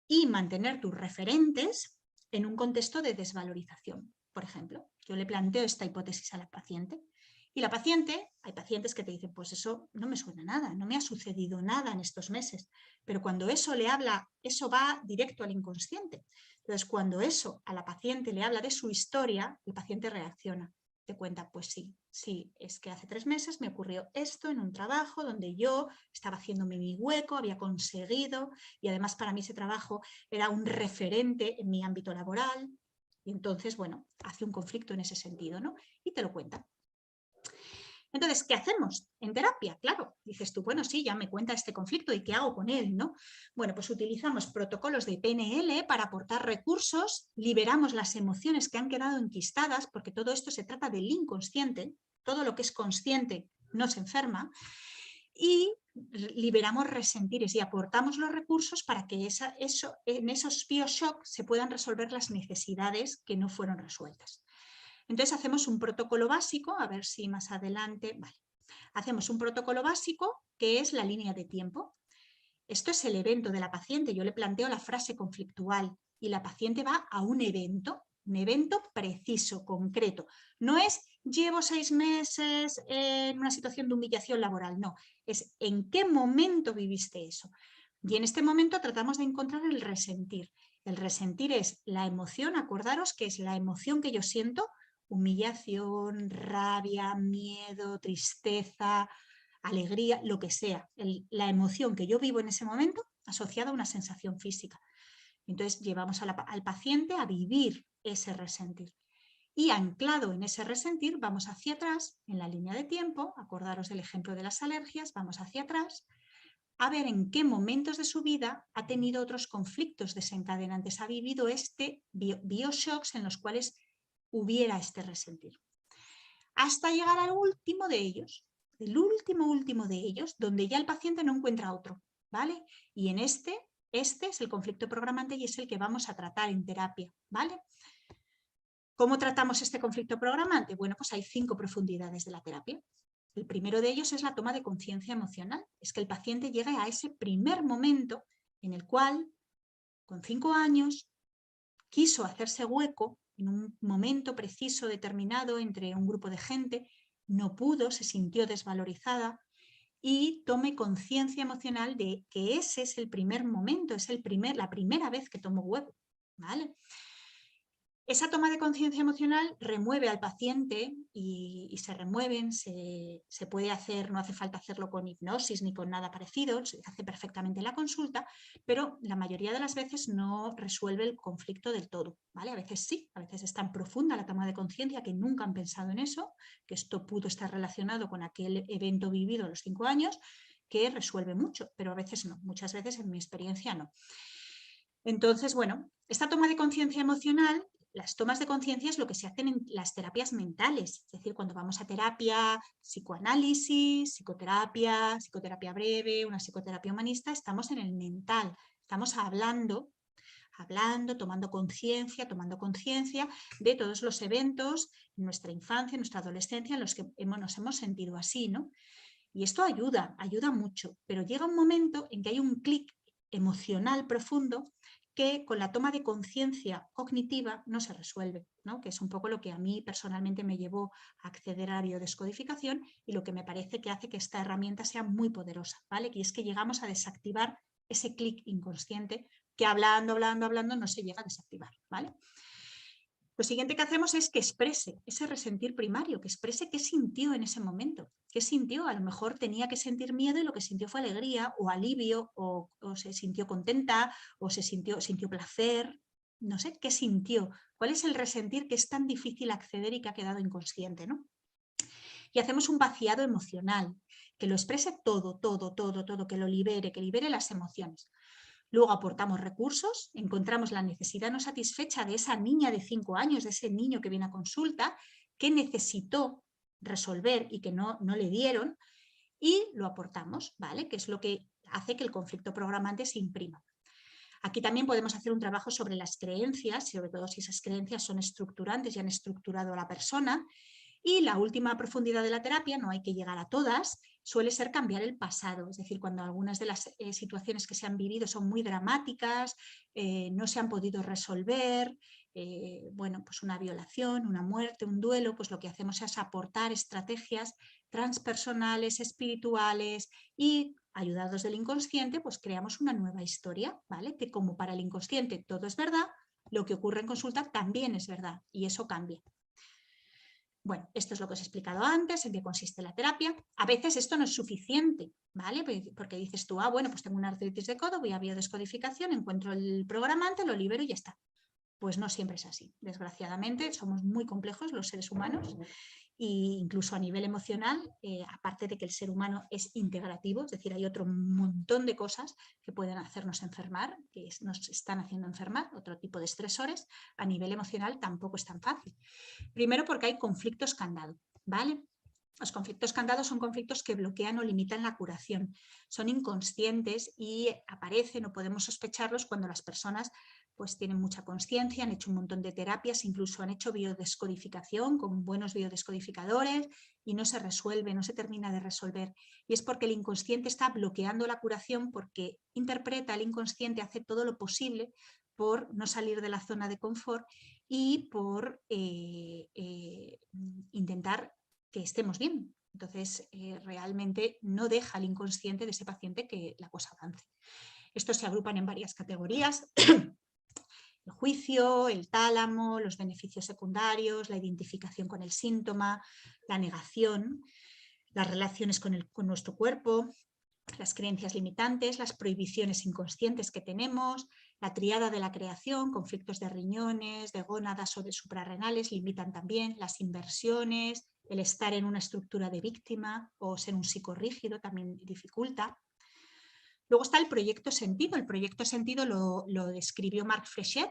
y mantener tus referentes en un contexto de desvalorización? Por ejemplo, yo le planteo esta hipótesis a la paciente y la paciente, hay pacientes que te dicen, pues eso no me suena nada, no me ha sucedido nada en estos meses, pero cuando eso le habla, eso va directo al inconsciente. Entonces, cuando eso a la paciente le habla de su historia, el paciente reacciona. Te cuenta, pues sí, es que hace 3 meses me ocurrió esto en un trabajo donde yo estaba haciéndome mi hueco, había conseguido, y además para mí ese trabajo era un referente en mi ámbito laboral, y entonces, bueno, hace un conflicto en ese sentido, ¿no? Y te lo cuenta. Entonces, ¿qué hacemos en terapia? Claro, dices tú, bueno, sí, ya me cuenta este conflicto y ¿qué hago con él, no? Bueno, pues utilizamos protocolos de PNL para aportar recursos, liberamos las emociones que han quedado enquistadas, porque todo esto se trata del inconsciente, todo lo que es consciente nos enferma, y liberamos resentires y aportamos los recursos para que en esos bioshock se puedan resolver las necesidades que no fueron resueltas. Entonces hacemos un protocolo básico, a ver si más adelante, vale. Hacemos un protocolo básico que es la línea de tiempo. Esto es el evento de la paciente, yo le planteo la frase conflictual y la paciente va a un evento preciso, concreto. No es llevo 6 meses en una situación de humillación laboral, no, es en qué momento viviste eso. Y en este momento tratamos de encontrar el resentir. El resentir es la emoción, acordaros que es la emoción que yo siento, humillación, rabia, miedo, tristeza, alegría, lo que sea, la emoción que yo vivo en ese momento asociada a una sensación física. Entonces llevamos al paciente a vivir ese resentir. Y anclado en ese resentir vamos hacia atrás, en la línea de tiempo, acordaros del ejemplo de las alergias, vamos hacia atrás, a ver en qué momentos de su vida ha tenido otros conflictos desencadenantes, ha vivido bioshocks en los cuales hubiera este resentir. Hasta llegar al último de ellos, el último de ellos, donde ya el paciente no encuentra otro, ¿vale? Y en este es el conflicto programante y es el que vamos a tratar en terapia, ¿vale? ¿Cómo tratamos este conflicto programante? Bueno, pues hay 5 profundidades de la terapia. El primero de ellos es la toma de conciencia emocional. Es que el paciente llegue a ese primer momento en el cual, con 5 años, quiso hacerse hueco en un momento preciso, determinado, entre un grupo de gente, no pudo, se sintió desvalorizada y tome conciencia emocional de que ese es el primer momento, es la primera vez que tomo hueco, ¿vale? Esa toma de conciencia emocional remueve al paciente y se remueven, se puede hacer, no hace falta hacerlo con hipnosis ni con nada parecido, se hace perfectamente en la consulta, pero la mayoría de las veces no resuelve el conflicto del todo, ¿vale? A veces sí, a veces es tan profunda la toma de conciencia que nunca han pensado en eso, que esto pudo estar relacionado con aquel evento vivido a los 5 años, que resuelve mucho, pero a veces no, muchas veces en mi experiencia no. Entonces, bueno, esta toma de conciencia emocional, las tomas de conciencia es lo que se hacen en las terapias mentales, es decir, cuando vamos a terapia, psicoanálisis, psicoterapia breve, una psicoterapia humanista, estamos en el mental, estamos hablando, tomando conciencia de todos los eventos en nuestra infancia, en nuestra adolescencia, en los que nos hemos sentido así, ¿no? Y esto ayuda mucho, pero llega un momento en que hay un clic emocional profundo que con la toma de conciencia cognitiva no se resuelve, ¿no? Que es un poco lo que a mí personalmente me llevó a acceder a la biodescodificación y lo que me parece que hace que esta herramienta sea muy poderosa, ¿vale? Y es que llegamos a desactivar ese clic inconsciente que hablando no se llega a desactivar, ¿vale? Lo siguiente que hacemos es que exprese ese resentir primario, que exprese qué sintió en ese momento, qué sintió. A lo mejor tenía que sentir miedo y lo que sintió fue alegría o alivio o se sintió contenta o sintió placer. No sé, ¿qué sintió? ¿Cuál es el resentir que es tan difícil acceder y que ha quedado inconsciente, ¿no? Y hacemos un vaciado emocional, que lo exprese todo, que lo libere, que libere las emociones. Luego aportamos recursos, encontramos la necesidad no satisfecha de esa niña de 5 años, de ese niño que viene a consulta, que necesitó resolver y que no le dieron, y lo aportamos, ¿vale? Que es lo que hace que el conflicto programante se imprima. Aquí también podemos hacer un trabajo sobre las creencias, sobre todo si esas creencias son estructurantes y han estructurado a la persona. Y la última profundidad de la terapia, no hay que llegar a todas, suele ser cambiar el pasado, es decir, cuando algunas de las situaciones que se han vivido son muy dramáticas, no se han podido resolver, bueno, pues una violación, una muerte, un duelo, pues lo que hacemos es aportar estrategias transpersonales, espirituales y ayudados del inconsciente, pues creamos una nueva historia, ¿vale? Que como para el inconsciente todo es verdad, lo que ocurre en consulta también es verdad y eso cambia. Bueno, esto es lo que os he explicado antes, en qué consiste la terapia. A veces esto no es suficiente, ¿vale? Porque dices tú, bueno, pues tengo una artritis de codo, voy a biodescodificación, encuentro el programante, lo libero y ya está. Pues no siempre es así. Desgraciadamente, somos muy complejos los seres humanos e incluso a nivel emocional, aparte de que el ser humano es integrativo, es decir, hay otro montón de cosas que pueden hacernos enfermar, que nos están haciendo enfermar, otro tipo de estresores, a nivel emocional tampoco es tan fácil. Primero porque hay conflictos candado, ¿vale? Los conflictos candados son conflictos que bloquean o limitan la curación. Son inconscientes y aparecen o podemos sospecharlos cuando las personas pues tienen mucha conciencia, han hecho un montón de terapias, incluso han hecho biodescodificación con buenos biodescodificadores y no se resuelve, no se termina de resolver. Y es porque el inconsciente está bloqueando la curación porque interpreta, el inconsciente hace todo lo posible por no salir de la zona de confort y por intentar que estemos bien. Entonces, realmente no deja al inconsciente de ese paciente que la cosa avance. Estos se agrupan en varias categorías. El juicio, el tálamo, los beneficios secundarios, la identificación con el síntoma, la negación, las relaciones con nuestro cuerpo, las creencias limitantes, las prohibiciones inconscientes que tenemos, la tríada de la creación, conflictos de riñones, de gónadas o de suprarrenales limitan también, las inversiones, el estar en una estructura de víctima o ser un psicorrígido también dificulta. Luego está el proyecto sentido. El proyecto sentido lo describió Marc Fréchet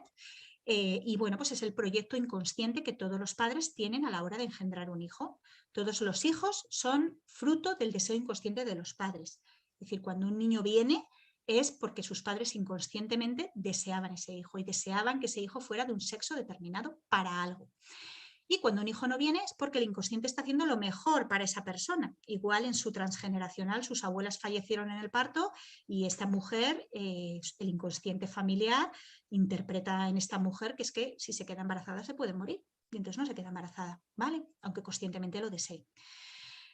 y bueno, pues es el proyecto inconsciente que todos los padres tienen a la hora de engendrar un hijo. Todos los hijos son fruto del deseo inconsciente de los padres. Es decir, cuando un niño viene es porque sus padres inconscientemente deseaban ese hijo y deseaban que ese hijo fuera de un sexo determinado para algo. Y cuando un hijo no viene es porque el inconsciente está haciendo lo mejor para esa persona. Igual en su transgeneracional sus abuelas fallecieron en el parto y esta mujer, el inconsciente familiar, interpreta en esta mujer que es que si se queda embarazada se puede morir. Y entonces no se queda embarazada, ¿vale? Aunque conscientemente lo desee.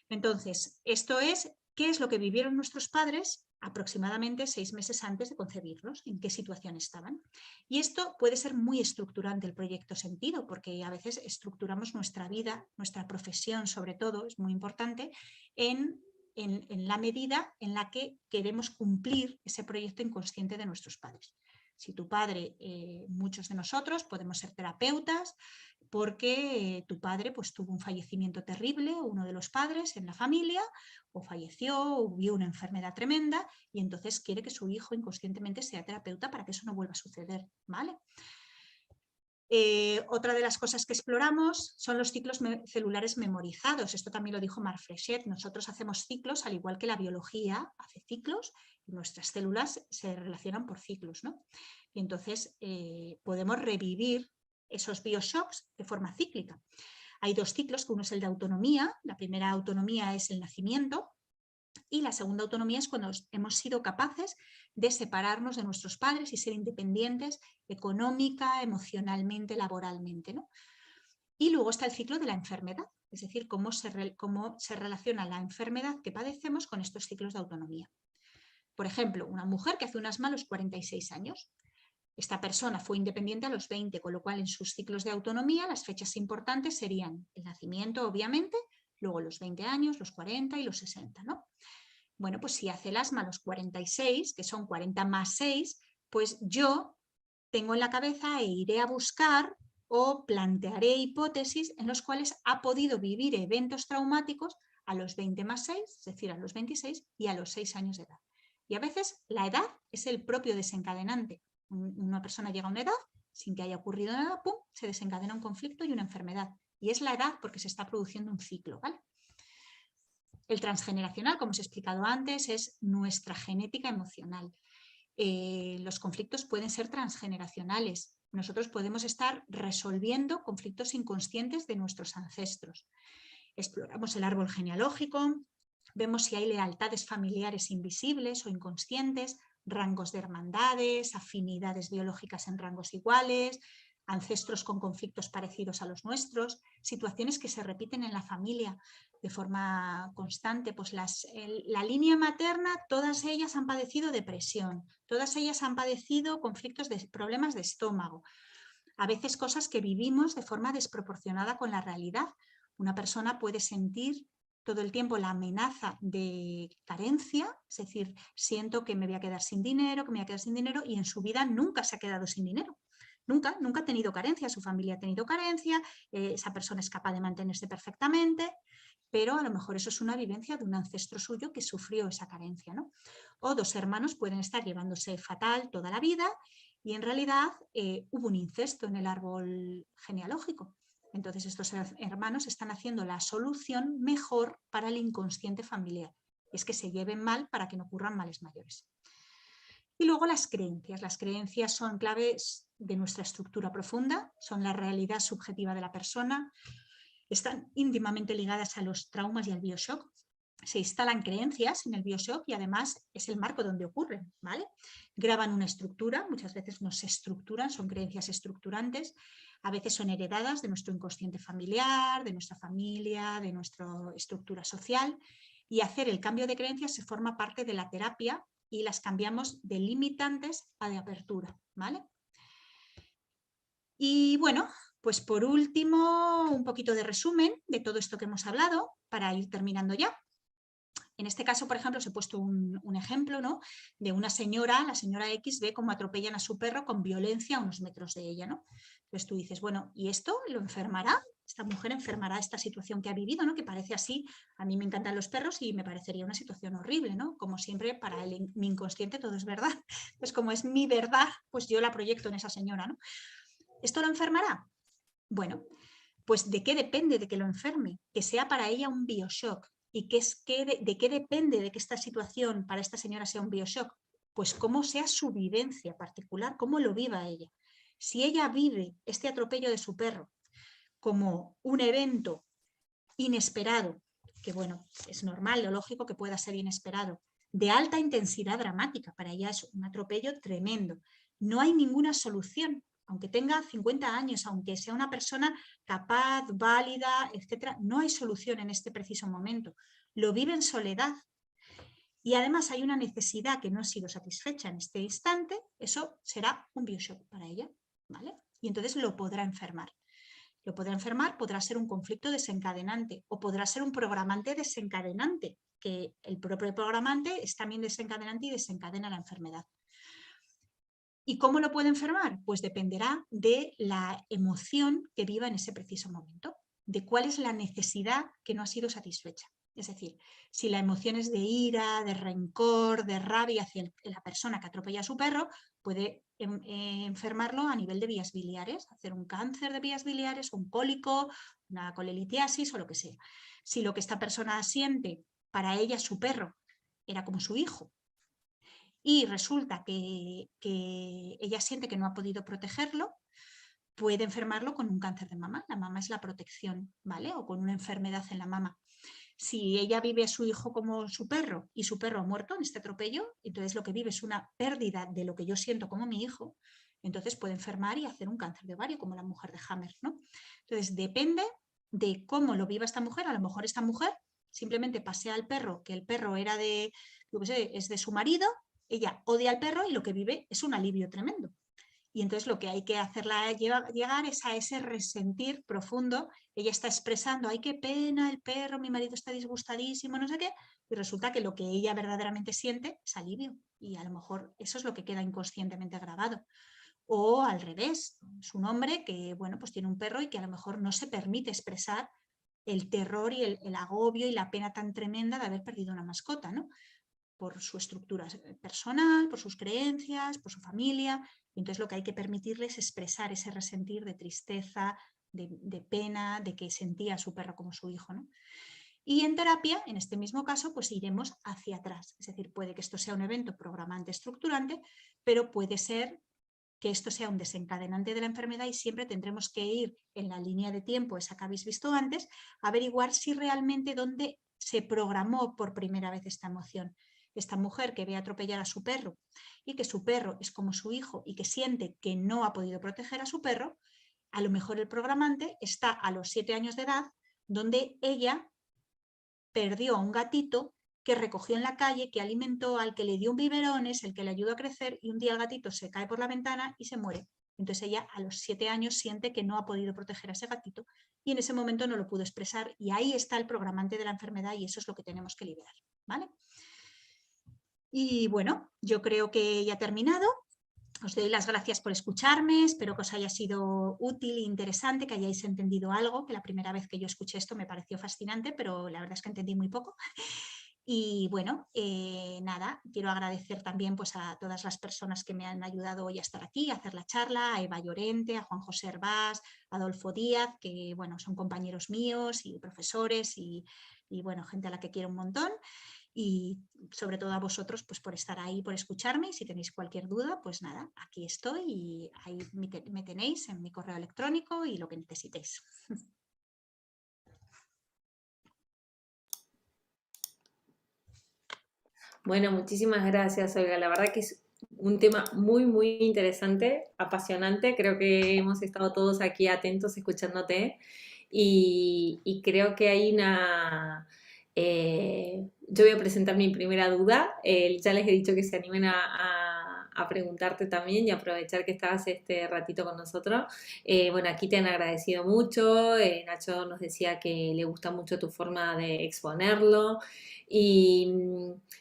Entonces, esto es, ¿qué es lo que vivieron nuestros padres aproximadamente 6 meses antes de concebirlos, en qué situación estaban. Y esto puede ser muy estructurante el proyecto Sentido, porque a veces estructuramos nuestra vida, nuestra profesión sobre todo, es muy importante, en la medida en la que queremos cumplir ese proyecto inconsciente de nuestros padres. Si tu padre, muchos de nosotros podemos ser terapeutas porque tu padre pues, tuvo un fallecimiento terrible, uno de los padres en la familia, o falleció, o vio una enfermedad tremenda, y entonces quiere que su hijo inconscientemente sea terapeuta para que eso no vuelva a suceder, ¿vale? Otra de las cosas que exploramos son los ciclos celulares memorizados. Esto también lo dijo Marc Flechet. Nosotros hacemos ciclos, al igual que la biología hace ciclos, y nuestras células se relacionan por ciclos, ¿no? Y entonces podemos revivir esos bioshocks de forma cíclica. Hay 2 ciclos, que uno es el de autonomía. La primera autonomía es el nacimiento, y la segunda autonomía es cuando hemos sido capaces de separarnos de nuestros padres y ser independientes económica, emocionalmente, laboralmente, ¿no? Y luego está el ciclo de la enfermedad, es decir, cómo se relaciona la enfermedad que padecemos con estos ciclos de autonomía. Por ejemplo, una mujer que hace un asma a los 46 años. Esta persona fue independiente a los 20, con lo cual en sus ciclos de autonomía las fechas importantes serían el nacimiento, obviamente, luego los 20 años, los 40 y los 60, ¿no? Bueno, pues si hace el asma a los 46, que son 40 más 6, pues yo tengo en la cabeza e iré a buscar o plantearé hipótesis en los cuales ha podido vivir eventos traumáticos a los 20 más 6, es decir, a los 26 y a los 6 años de edad. Y a veces la edad es el propio desencadenante. Una persona llega a una edad, sin que haya ocurrido nada, ¡pum!, se desencadena un conflicto y una enfermedad. Y es la edad porque se está produciendo un ciclo, ¿vale? El transgeneracional, como os he explicado antes, es nuestra genética emocional. Los conflictos pueden ser transgeneracionales. Nosotros podemos estar resolviendo conflictos inconscientes de nuestros ancestros. Exploramos el árbol genealógico, vemos si hay lealtades familiares invisibles o inconscientes, rangos de hermandades, afinidades biológicas en rangos iguales, ancestros con conflictos parecidos a los nuestros, situaciones que se repiten en la familia de forma constante. Pues la línea materna, todas ellas han padecido depresión, todas ellas han padecido problemas de estómago, a veces cosas que vivimos de forma desproporcionada con la realidad. Una persona puede sentir todo el tiempo la amenaza de carencia, es decir, siento que me voy a quedar sin dinero, y en su vida nunca se ha quedado sin dinero. Nunca ha tenido carencia, su familia ha tenido carencia, esa persona es capaz de mantenerse perfectamente, pero a lo mejor eso es una vivencia de un ancestro suyo que sufrió esa carencia, ¿no? O 2 hermanos pueden estar llevándose fatal toda la vida y en realidad hubo un incesto en el árbol genealógico. Entonces estos hermanos están haciendo la solución mejor para el inconsciente familiar. Es que se lleven mal para que no ocurran males mayores. Y luego las creencias. Las creencias son claves de nuestra estructura profunda, son la realidad subjetiva de la persona, están íntimamente ligadas a los traumas y al bioshock. Se instalan creencias en el bioshock y además es el marco donde ocurren, ¿vale? Graban una estructura, muchas veces nos estructuran, son creencias estructurantes, a veces son heredadas de nuestro inconsciente familiar, de nuestra familia, de nuestra estructura social, y hacer el cambio de creencias se forma parte de la terapia y las cambiamos de limitantes a de apertura, ¿vale? Y bueno, pues por último, un poquito de resumen de todo esto que hemos hablado para ir terminando ya. En este caso, por ejemplo, os he puesto un ejemplo, ¿no?, de una señora, la señora X ve cómo atropellan a su perro con violencia a unos metros de ella, ¿no? Entonces tú dices, bueno, ¿y esto lo enfermará? ¿Esta mujer enfermará esta situación que ha vivido, ¿no?, que parece así? A mí me encantan los perros y me parecería una situación horrible, ¿no? Como siempre, para mi inconsciente todo es verdad. Pues como es mi verdad, pues yo la proyecto en esa señora, ¿no? ¿Esto lo enfermará? Bueno, pues ¿de qué depende de que lo enferme? Que sea para ella un bioshock. ¿Y de qué depende de que esta situación para esta señora sea un bioshock? Pues cómo sea su vivencia particular, cómo lo viva ella. Si ella vive este atropello de su perro como un evento inesperado, que bueno, es normal, lo lógico que pueda ser inesperado, de alta intensidad dramática, para ella es un atropello tremendo. No hay ninguna solución, aunque tenga 50 años, aunque sea una persona capaz, válida, etcétera, no hay solución en este preciso momento. Lo vive en soledad. y además hay una necesidad que no ha sido satisfecha en este instante, eso será un bioshock para ella, ¿vale? Y entonces lo podrá enfermar. Lo podrá enfermar, podrá ser un conflicto desencadenante o podrá ser un programante desencadenante, que el propio programante es también desencadenante y desencadena la enfermedad. ¿Y cómo lo puede enfermar? Pues dependerá de la emoción que viva en ese preciso momento, de cuál es la necesidad que no ha sido satisfecha. Es decir, si la emoción es de ira, de rencor, de rabia hacia la persona que atropella a su perro, puede enfermarlo a nivel de vías biliares, hacer un cáncer de vías biliares, un cólico, una colelitiasis o lo que sea. Si lo que esta persona siente para ella, su perro, era como su hijo, y resulta que ella siente que no ha podido protegerlo, puede enfermarlo con un cáncer de mama. La mama es la protección, ¿vale? O con una enfermedad en la mama. Si ella vive a su hijo como su perro y su perro ha muerto en este atropello, entonces lo que vive es una pérdida de lo que yo siento como mi hijo, entonces puede enfermar y hacer un cáncer de ovario como la mujer de Hammer, ¿no? Entonces depende de cómo lo viva esta mujer. A lo mejor esta mujer simplemente pasea al perro, que el perro era de, yo qué sé, es de su marido, ella odia al perro y lo que vive es un alivio tremendo. Y entonces lo que hay que hacerla llegar es a ese resentir profundo. Ella está expresando, ay, qué pena, el perro, mi marido está disgustadísimo, no sé qué, y resulta que lo que ella verdaderamente siente es alivio. Y a lo mejor eso es lo que queda inconscientemente grabado. O al revés, es un hombre que, bueno, pues tiene un perro y que a lo mejor no se permite expresar el terror y el agobio y la pena tan tremenda de haber perdido una mascota, ¿no? Por su estructura personal, por sus creencias, por su familia. Y entonces lo que hay que permitirles es expresar ese resentir de tristeza, de pena, de que sentía a su perro como su hijo, ¿no? Y en terapia, en este mismo caso, pues iremos hacia atrás. Es decir, puede que esto sea un evento programante, estructurante, pero puede ser que esto sea un desencadenante de la enfermedad y siempre tendremos que ir en la línea de tiempo, esa que habéis visto antes, a averiguar si realmente dónde se programó por primera vez esta emoción. Esta mujer que ve atropellar a su perro y que su perro es como su hijo y que siente que no ha podido proteger a su perro, a lo mejor el programante está a los 7 años de edad, donde ella perdió a un gatito que recogió en la calle, que alimentó, al que le dio un biberón, es el que le ayudó a crecer, y un día el gatito se cae por la ventana y se muere. Entonces ella a los 7 años siente que no ha podido proteger a ese gatito y en ese momento no lo pudo expresar, y ahí está el programante de la enfermedad y eso es lo que tenemos que liberar, ¿vale? Y bueno, yo creo que ya he terminado. Os doy las gracias por escucharme, espero que os haya sido útil e interesante, que hayáis entendido algo, que la primera vez que yo escuché esto me pareció fascinante, pero la verdad es que entendí muy poco. Y bueno, nada, quiero agradecer también pues, a todas las personas que me han ayudado hoy a estar aquí, a hacer la charla, a Eva Llorente, a Juan José Hervás, a Adolfo Díaz, que bueno, son compañeros míos y profesores y bueno, gente a la que quiero un montón. Y sobre todo a vosotros pues por estar ahí, por escucharme, y si tenéis cualquier duda, pues nada, aquí estoy y ahí me tenéis en mi correo electrónico y lo que necesitéis. Bueno, muchísimas gracias, Olga. La verdad que es un tema muy, muy interesante, apasionante. Creo que hemos estado todos aquí atentos escuchándote y creo que hay una... yo voy a presentar mi primera duda. Ya les he dicho que se animen a preguntarte también y aprovechar que estás este ratito con nosotros. Bueno, aquí te han agradecido mucho. Nacho nos decía que le gusta mucho tu forma de exponerlo. Y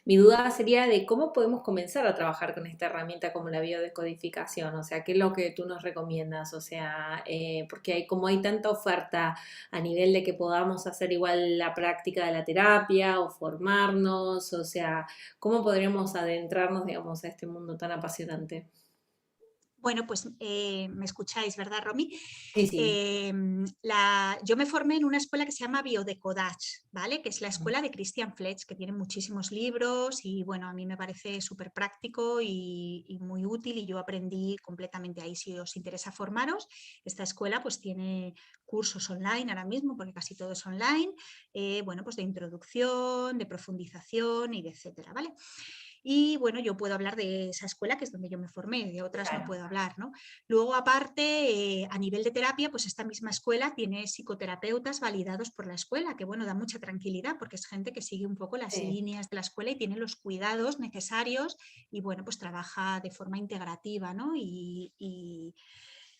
mi duda sería de cómo podemos comenzar a trabajar con esta herramienta como la biodecodificación, o sea, ¿qué es lo que tú nos recomiendas? O sea, porque como hay tanta oferta a nivel de que podamos hacer igual la práctica de la terapia o formarnos, o sea, ¿cómo podremos adentrarnos, digamos, a este mundo tan apasionante? Bueno, pues me escucháis, ¿verdad, Romy? Sí, sí. Yo me formé en una escuela que se llama Biodecodage, ¿vale? Que es la escuela de Christian Fletch, que tiene muchísimos libros y bueno, a mí me parece súper práctico y muy útil y yo aprendí completamente ahí. Si os interesa formaros, esta escuela pues tiene cursos online ahora mismo, porque casi todo es online, bueno, pues de introducción, de profundización y de etcétera, ¿vale? Y bueno, yo puedo hablar de esa escuela, que es donde yo me formé, de otras no Claro, puedo hablar, ¿no? Luego, aparte, a nivel de terapia, pues esta misma escuela tiene psicoterapeutas validados por la escuela, que bueno, da mucha tranquilidad porque es gente que sigue un poco las sí. líneas de la escuela y tiene los cuidados necesarios y bueno, pues trabaja de forma integrativa, ¿no? Y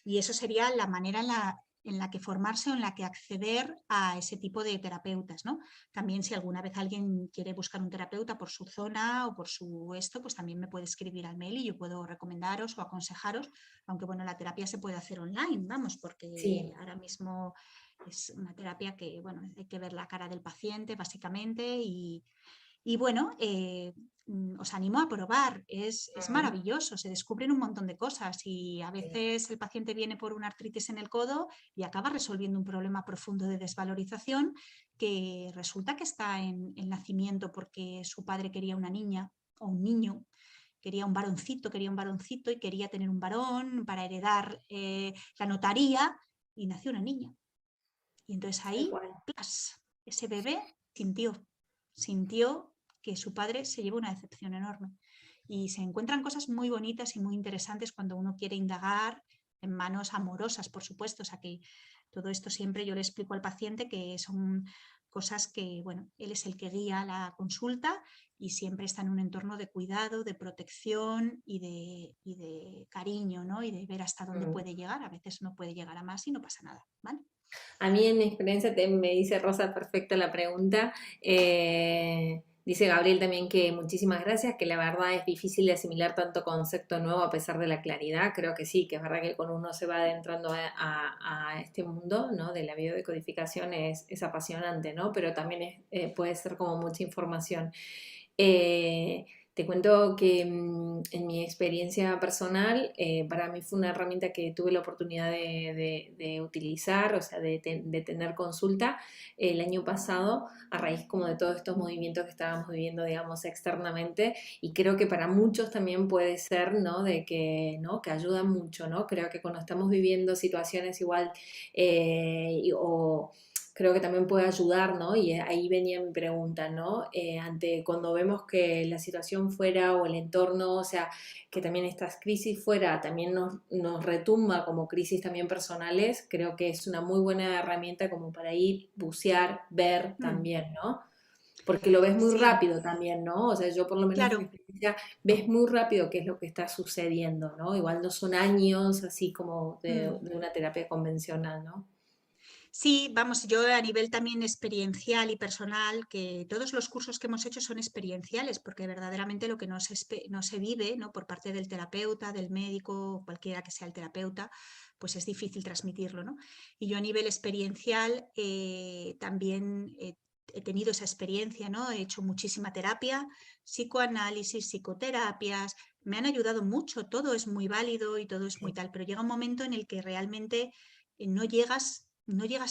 eso sería la manera en la que formarse o en la que acceder a ese tipo de terapeutas, ¿no? También si alguna vez alguien quiere buscar un terapeuta por su zona o por su esto, pues también me puede escribir al mail y yo puedo recomendaros o aconsejaros, aunque bueno, la terapia se puede hacer online, vamos, porque Sí, ahora mismo es una terapia que, bueno, hay que ver la cara del paciente básicamente y bueno, os animo a probar, es ujú, maravilloso, se descubren un montón de cosas y a sí, veces el paciente viene por una artritis en el codo y acaba resolviendo un problema profundo de desvalorización que resulta que está en el nacimiento porque su padre quería una niña o un niño, quería un varoncito y quería tener un varón para heredar la notaría y nació una niña. Y entonces tal ahí, cual. ¡plas!, ese bebé sintió que su padre se llevó una decepción enorme. Y se encuentran cosas muy bonitas y muy interesantes cuando uno quiere indagar en manos amorosas, por supuesto. O sea que todo esto siempre yo le explico al paciente que son cosas que, bueno, él es el que guía la consulta y siempre está en un entorno de cuidado, de protección y de cariño, ¿no? Y de ver hasta dónde Mm. puede llegar. A veces no puede llegar a más y no pasa nada, ¿vale? A mí en mi experiencia me dice Rosa perfecta la pregunta. Dice Gabriel también que muchísimas gracias, que la verdad es difícil de asimilar tanto concepto nuevo a pesar de la claridad. Creo que sí, que es verdad que cuando uno se va adentrando a este mundo, ¿no? De la biodecodificación es apasionante, ¿no? Pero también puede ser como mucha información. Eh, Te cuento que en mi experiencia personal, para mí fue una herramienta que tuve la oportunidad de utilizar, o sea, de tener consulta el año pasado, a raíz como de todos estos movimientos que estábamos viviendo, digamos, externamente, y creo que para muchos también puede ser, ¿no? De que, ¿no? Que ayudan mucho, ¿no? Creo que cuando estamos viviendo situaciones igual, o creo que también puede ayudar, ¿no? Y ahí venía mi pregunta, ¿no? Ante cuando vemos que la situación fuera o el entorno, o sea, que también estas crisis fuera también nos retumba como crisis también personales, creo que es una muy buena herramienta como para ir, bucear, ver Mm, también, ¿no? Porque lo ves muy sí, rápido también, ¿no? O sea, yo por lo menos en mi claro. experiencia ves muy rápido qué es lo que está sucediendo, ¿no? Igual no son años así como Mm. de una terapia convencional, ¿no? Sí, vamos, yo a nivel también experiencial y personal, que todos los cursos que hemos hecho son experienciales, porque verdaderamente lo que no se vive, ¿no? Por parte del terapeuta, del médico, cualquiera que sea el terapeuta, pues es difícil transmitirlo, ¿no? Y yo a nivel experiencial también he tenido esa experiencia, ¿no? He hecho muchísima terapia, psicoanálisis, psicoterapias, me han ayudado mucho, todo es muy válido y todo es muy Sí, tal, pero llega un momento en el que realmente no llegas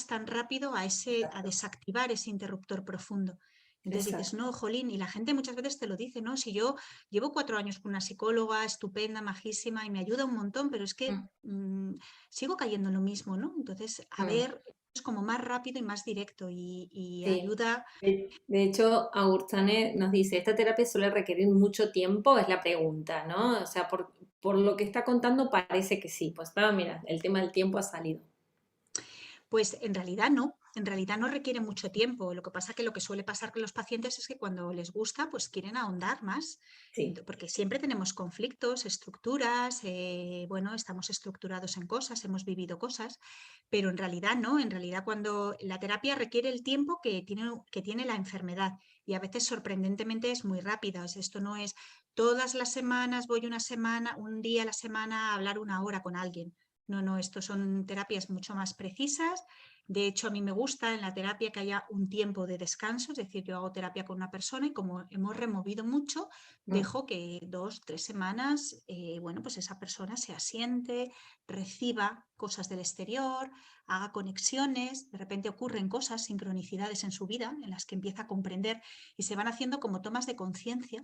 tan rápido a exacto. desactivar ese interruptor profundo. Entonces dices, Exacto. no, jolín, y la gente muchas veces te lo dice, no, si yo llevo 4 años con una psicóloga estupenda, majísima, y me ayuda un montón, pero es que Mm, sigo cayendo en lo mismo, ¿no? Entonces, a mm, ver, es como más rápido y más directo y sí. ayuda. De hecho, Agurtzane nos dice, ¿esta terapia suele requerir mucho tiempo? Es la pregunta, ¿no? O sea, por lo que está contando parece que sí. Pues estaba, mira, el tema del tiempo ha salido. Pues en realidad no requiere mucho tiempo. Lo que pasa que lo que suele pasar con los pacientes es que cuando les gusta, pues quieren ahondar más, Sí, porque siempre tenemos conflictos, estructuras, bueno, estamos estructurados en cosas, hemos vivido cosas, pero en realidad no, en realidad cuando la terapia requiere el tiempo que tiene la enfermedad y a veces sorprendentemente es muy rápida. Esto no es todas las semanas, voy una semana, un día a la semana a hablar 1 hora con alguien. No, no, esto son terapias mucho más precisas. De hecho, a mí me gusta en la terapia que haya un tiempo de descanso, es decir, yo hago terapia con una persona y como hemos removido mucho, mm, dejo que 2, 3 semanas, bueno, pues esa persona se asiente, reciba cosas del exterior, haga conexiones, de repente ocurren cosas, sincronicidades en su vida en las que empieza a comprender y se van haciendo como tomas de conciencia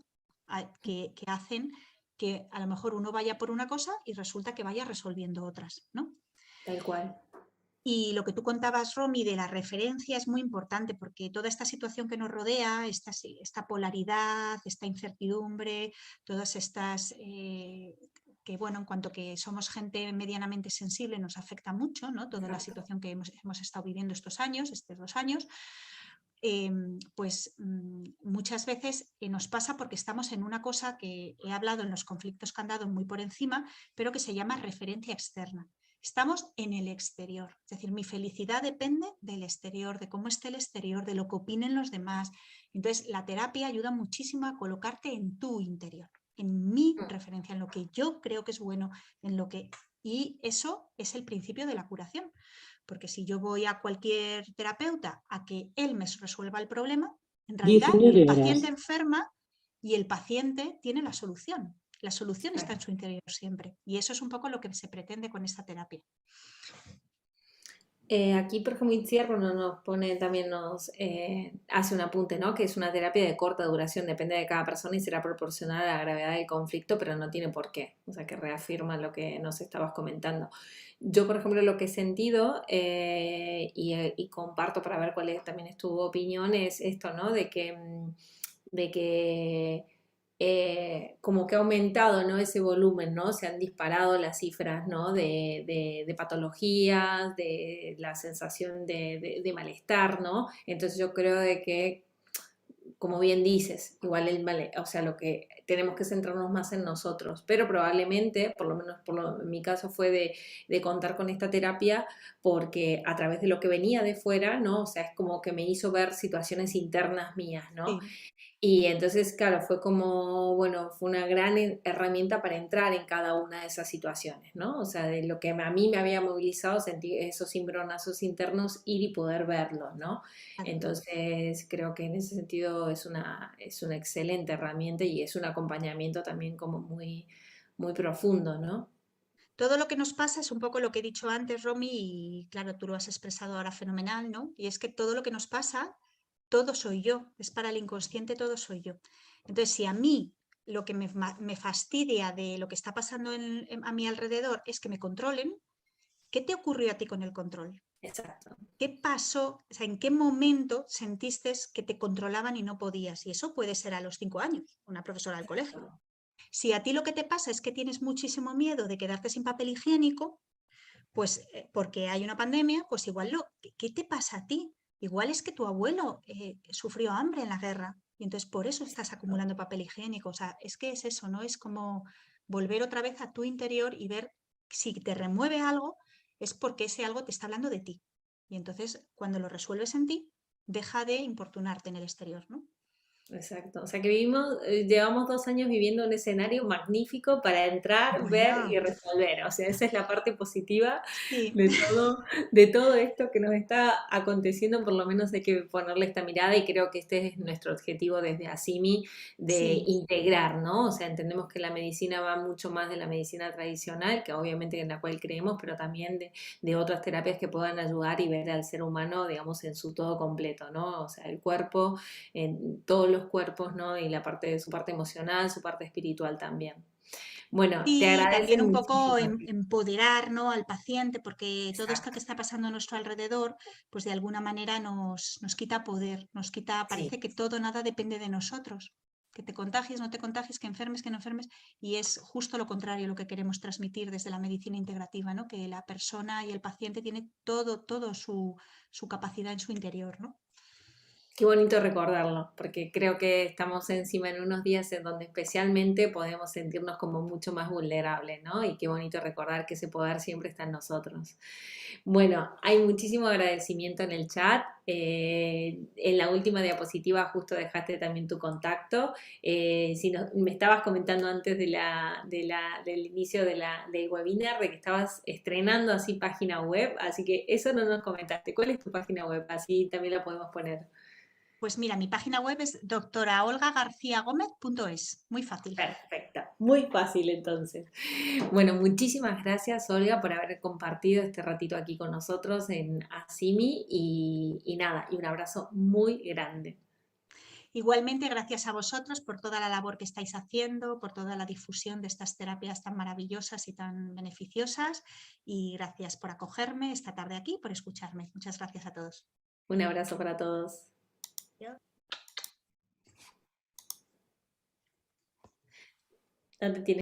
que hacen que a lo mejor uno vaya por una cosa y resulta que vaya resolviendo otras, ¿no? tal cual. Y lo que tú contabas, Romy, de la referencia es muy importante porque toda esta situación que nos rodea, esta polaridad, esta incertidumbre, todas estas, que bueno, en cuanto que somos gente medianamente sensible nos afecta mucho, ¿no? Toda la situación que hemos estado viviendo estos 2 años, pues muchas veces nos pasa porque estamos en una cosa que he hablado en los conflictos que han dado muy por encima, pero que se llama referencia externa. Estamos en el exterior, es decir, mi felicidad depende del exterior, de cómo esté el exterior, de lo que opinen los demás. Entonces, la terapia ayuda muchísimo a colocarte en tu interior, en mi referencia, en lo que yo creo que es bueno, en lo que... Y eso es el principio de la curación. Porque si yo voy a cualquier terapeuta a que él me resuelva el problema, en realidad 19 el paciente horas. enferma y el paciente tiene la solución. La solución está en su interior siempre. Y eso es un poco lo que se pretende con esta terapia. Aquí, por ejemplo, Incierro nos pone, también nos hace un apunte, ¿no? Que es una terapia de corta duración, depende de cada persona y será proporcional a la gravedad del conflicto, pero no tiene por qué. O sea, que reafirma lo que nos estabas comentando. Yo, por ejemplo, lo que he sentido y comparto para ver cuál también es tu opinión es esto, ¿no? De que como que ha aumentado, ¿no? Ese volumen, ¿no? Se han disparado las cifras, ¿no? De patologías, de la sensación de malestar, ¿no? Entonces yo creo de que, como bien dices, igual o sea, lo que tenemos que centrarnos más en nosotros, pero probablemente, por lo menos en mi caso fue de contar con esta terapia porque a través de lo que venía de fuera, ¿no? O sea, es como que me hizo ver situaciones internas mías, ¿no? Sí. Y entonces, claro, fue como, bueno, fue una gran herramienta para entrar en cada una de esas situaciones, ¿no? O sea, de lo que a mí me había movilizado, sentir esos cimbronazos internos, ir y poder verlos, ¿no? Entonces, creo que en ese sentido es una excelente herramienta y es un acompañamiento también como muy, muy profundo, ¿no? Todo lo que nos pasa es un poco lo que he dicho antes, Romy, y claro, tú lo has expresado ahora fenomenal, ¿no? Y es que todo lo que nos pasa, todo soy yo, es para el inconsciente, todo soy yo. Entonces, si a mí lo que me fastidia de lo que está pasando a mi alrededor es que me controlen, ¿qué te ocurrió a ti con el control? Exacto. ¿Qué pasó? O sea, ¿en qué momento sentiste que te controlaban y no podías? Y eso puede ser a los 5 años, una profesora del colegio. Si a ti lo que te pasa es que tienes muchísimo miedo de quedarte sin papel higiénico, pues porque hay una pandemia, pues igual ¿qué te pasa a ti? Igual es que tu abuelo sufrió hambre en la guerra y entonces por eso estás acumulando papel higiénico. O sea, es que es eso, ¿no? Es como volver otra vez a tu interior y ver si te remueve algo, es porque ese algo te está hablando de ti. Y entonces cuando lo resuelves en ti, deja de importunarte en el exterior, ¿no? Exacto, o sea que llevamos 2 años viviendo un escenario magnífico para entrar, ver y Bueno, resolver. O sea, esa es la parte positiva sí, de todo esto que nos está aconteciendo, por lo menos hay que ponerle esta mirada y creo que este es nuestro objetivo desde ASIMI, de sí. integrar, ¿no? O sea, entendemos que la medicina va mucho más de la medicina tradicional, que obviamente en la cual creemos, pero también de otras terapias que puedan ayudar y ver al ser humano, digamos, en su todo completo, ¿no? O sea, el cuerpo en todos los cuerpos, ¿no? Y su parte emocional, su parte espiritual también. Bueno, te Y agradezco también un poco muchísimo. empoderar, ¿no?, al paciente, porque todo esto que Exacto. está pasando a nuestro alrededor, pues de alguna manera nos quita poder, Sí. parece que todo, nada depende de nosotros. Que te contagies, no te contagies, que no enfermes, y es justo lo contrario lo que queremos transmitir desde la medicina integrativa, ¿no? Que la persona y el paciente tiene todo su capacidad en su interior, ¿no? Qué bonito recordarlo, porque creo que estamos encima en unos días en donde especialmente podemos sentirnos como mucho más vulnerables, ¿no? Y qué bonito recordar que ese poder siempre está en nosotros. Bueno, hay muchísimo agradecimiento en el chat. En la última diapositiva justo dejaste también tu contacto. Si me estabas comentando antes del inicio del webinar de que estabas estrenando así página web, así que eso no nos comentaste. ¿Cuál es tu página web? Así también la podemos poner. Pues mira, mi página web es doctoraolgagarciagomez.es, muy fácil. Perfecto, muy fácil entonces. Bueno, muchísimas gracias Olga por haber compartido este ratito aquí con nosotros en ASIMI y nada, y un abrazo muy grande. Igualmente, gracias a vosotros por toda la labor que estáis haciendo, por toda la difusión de estas terapias tan maravillosas y tan beneficiosas, y gracias por acogerme esta tarde aquí, por escucharme. Muchas gracias a todos. Un abrazo para todos. ¿Dónde tienes?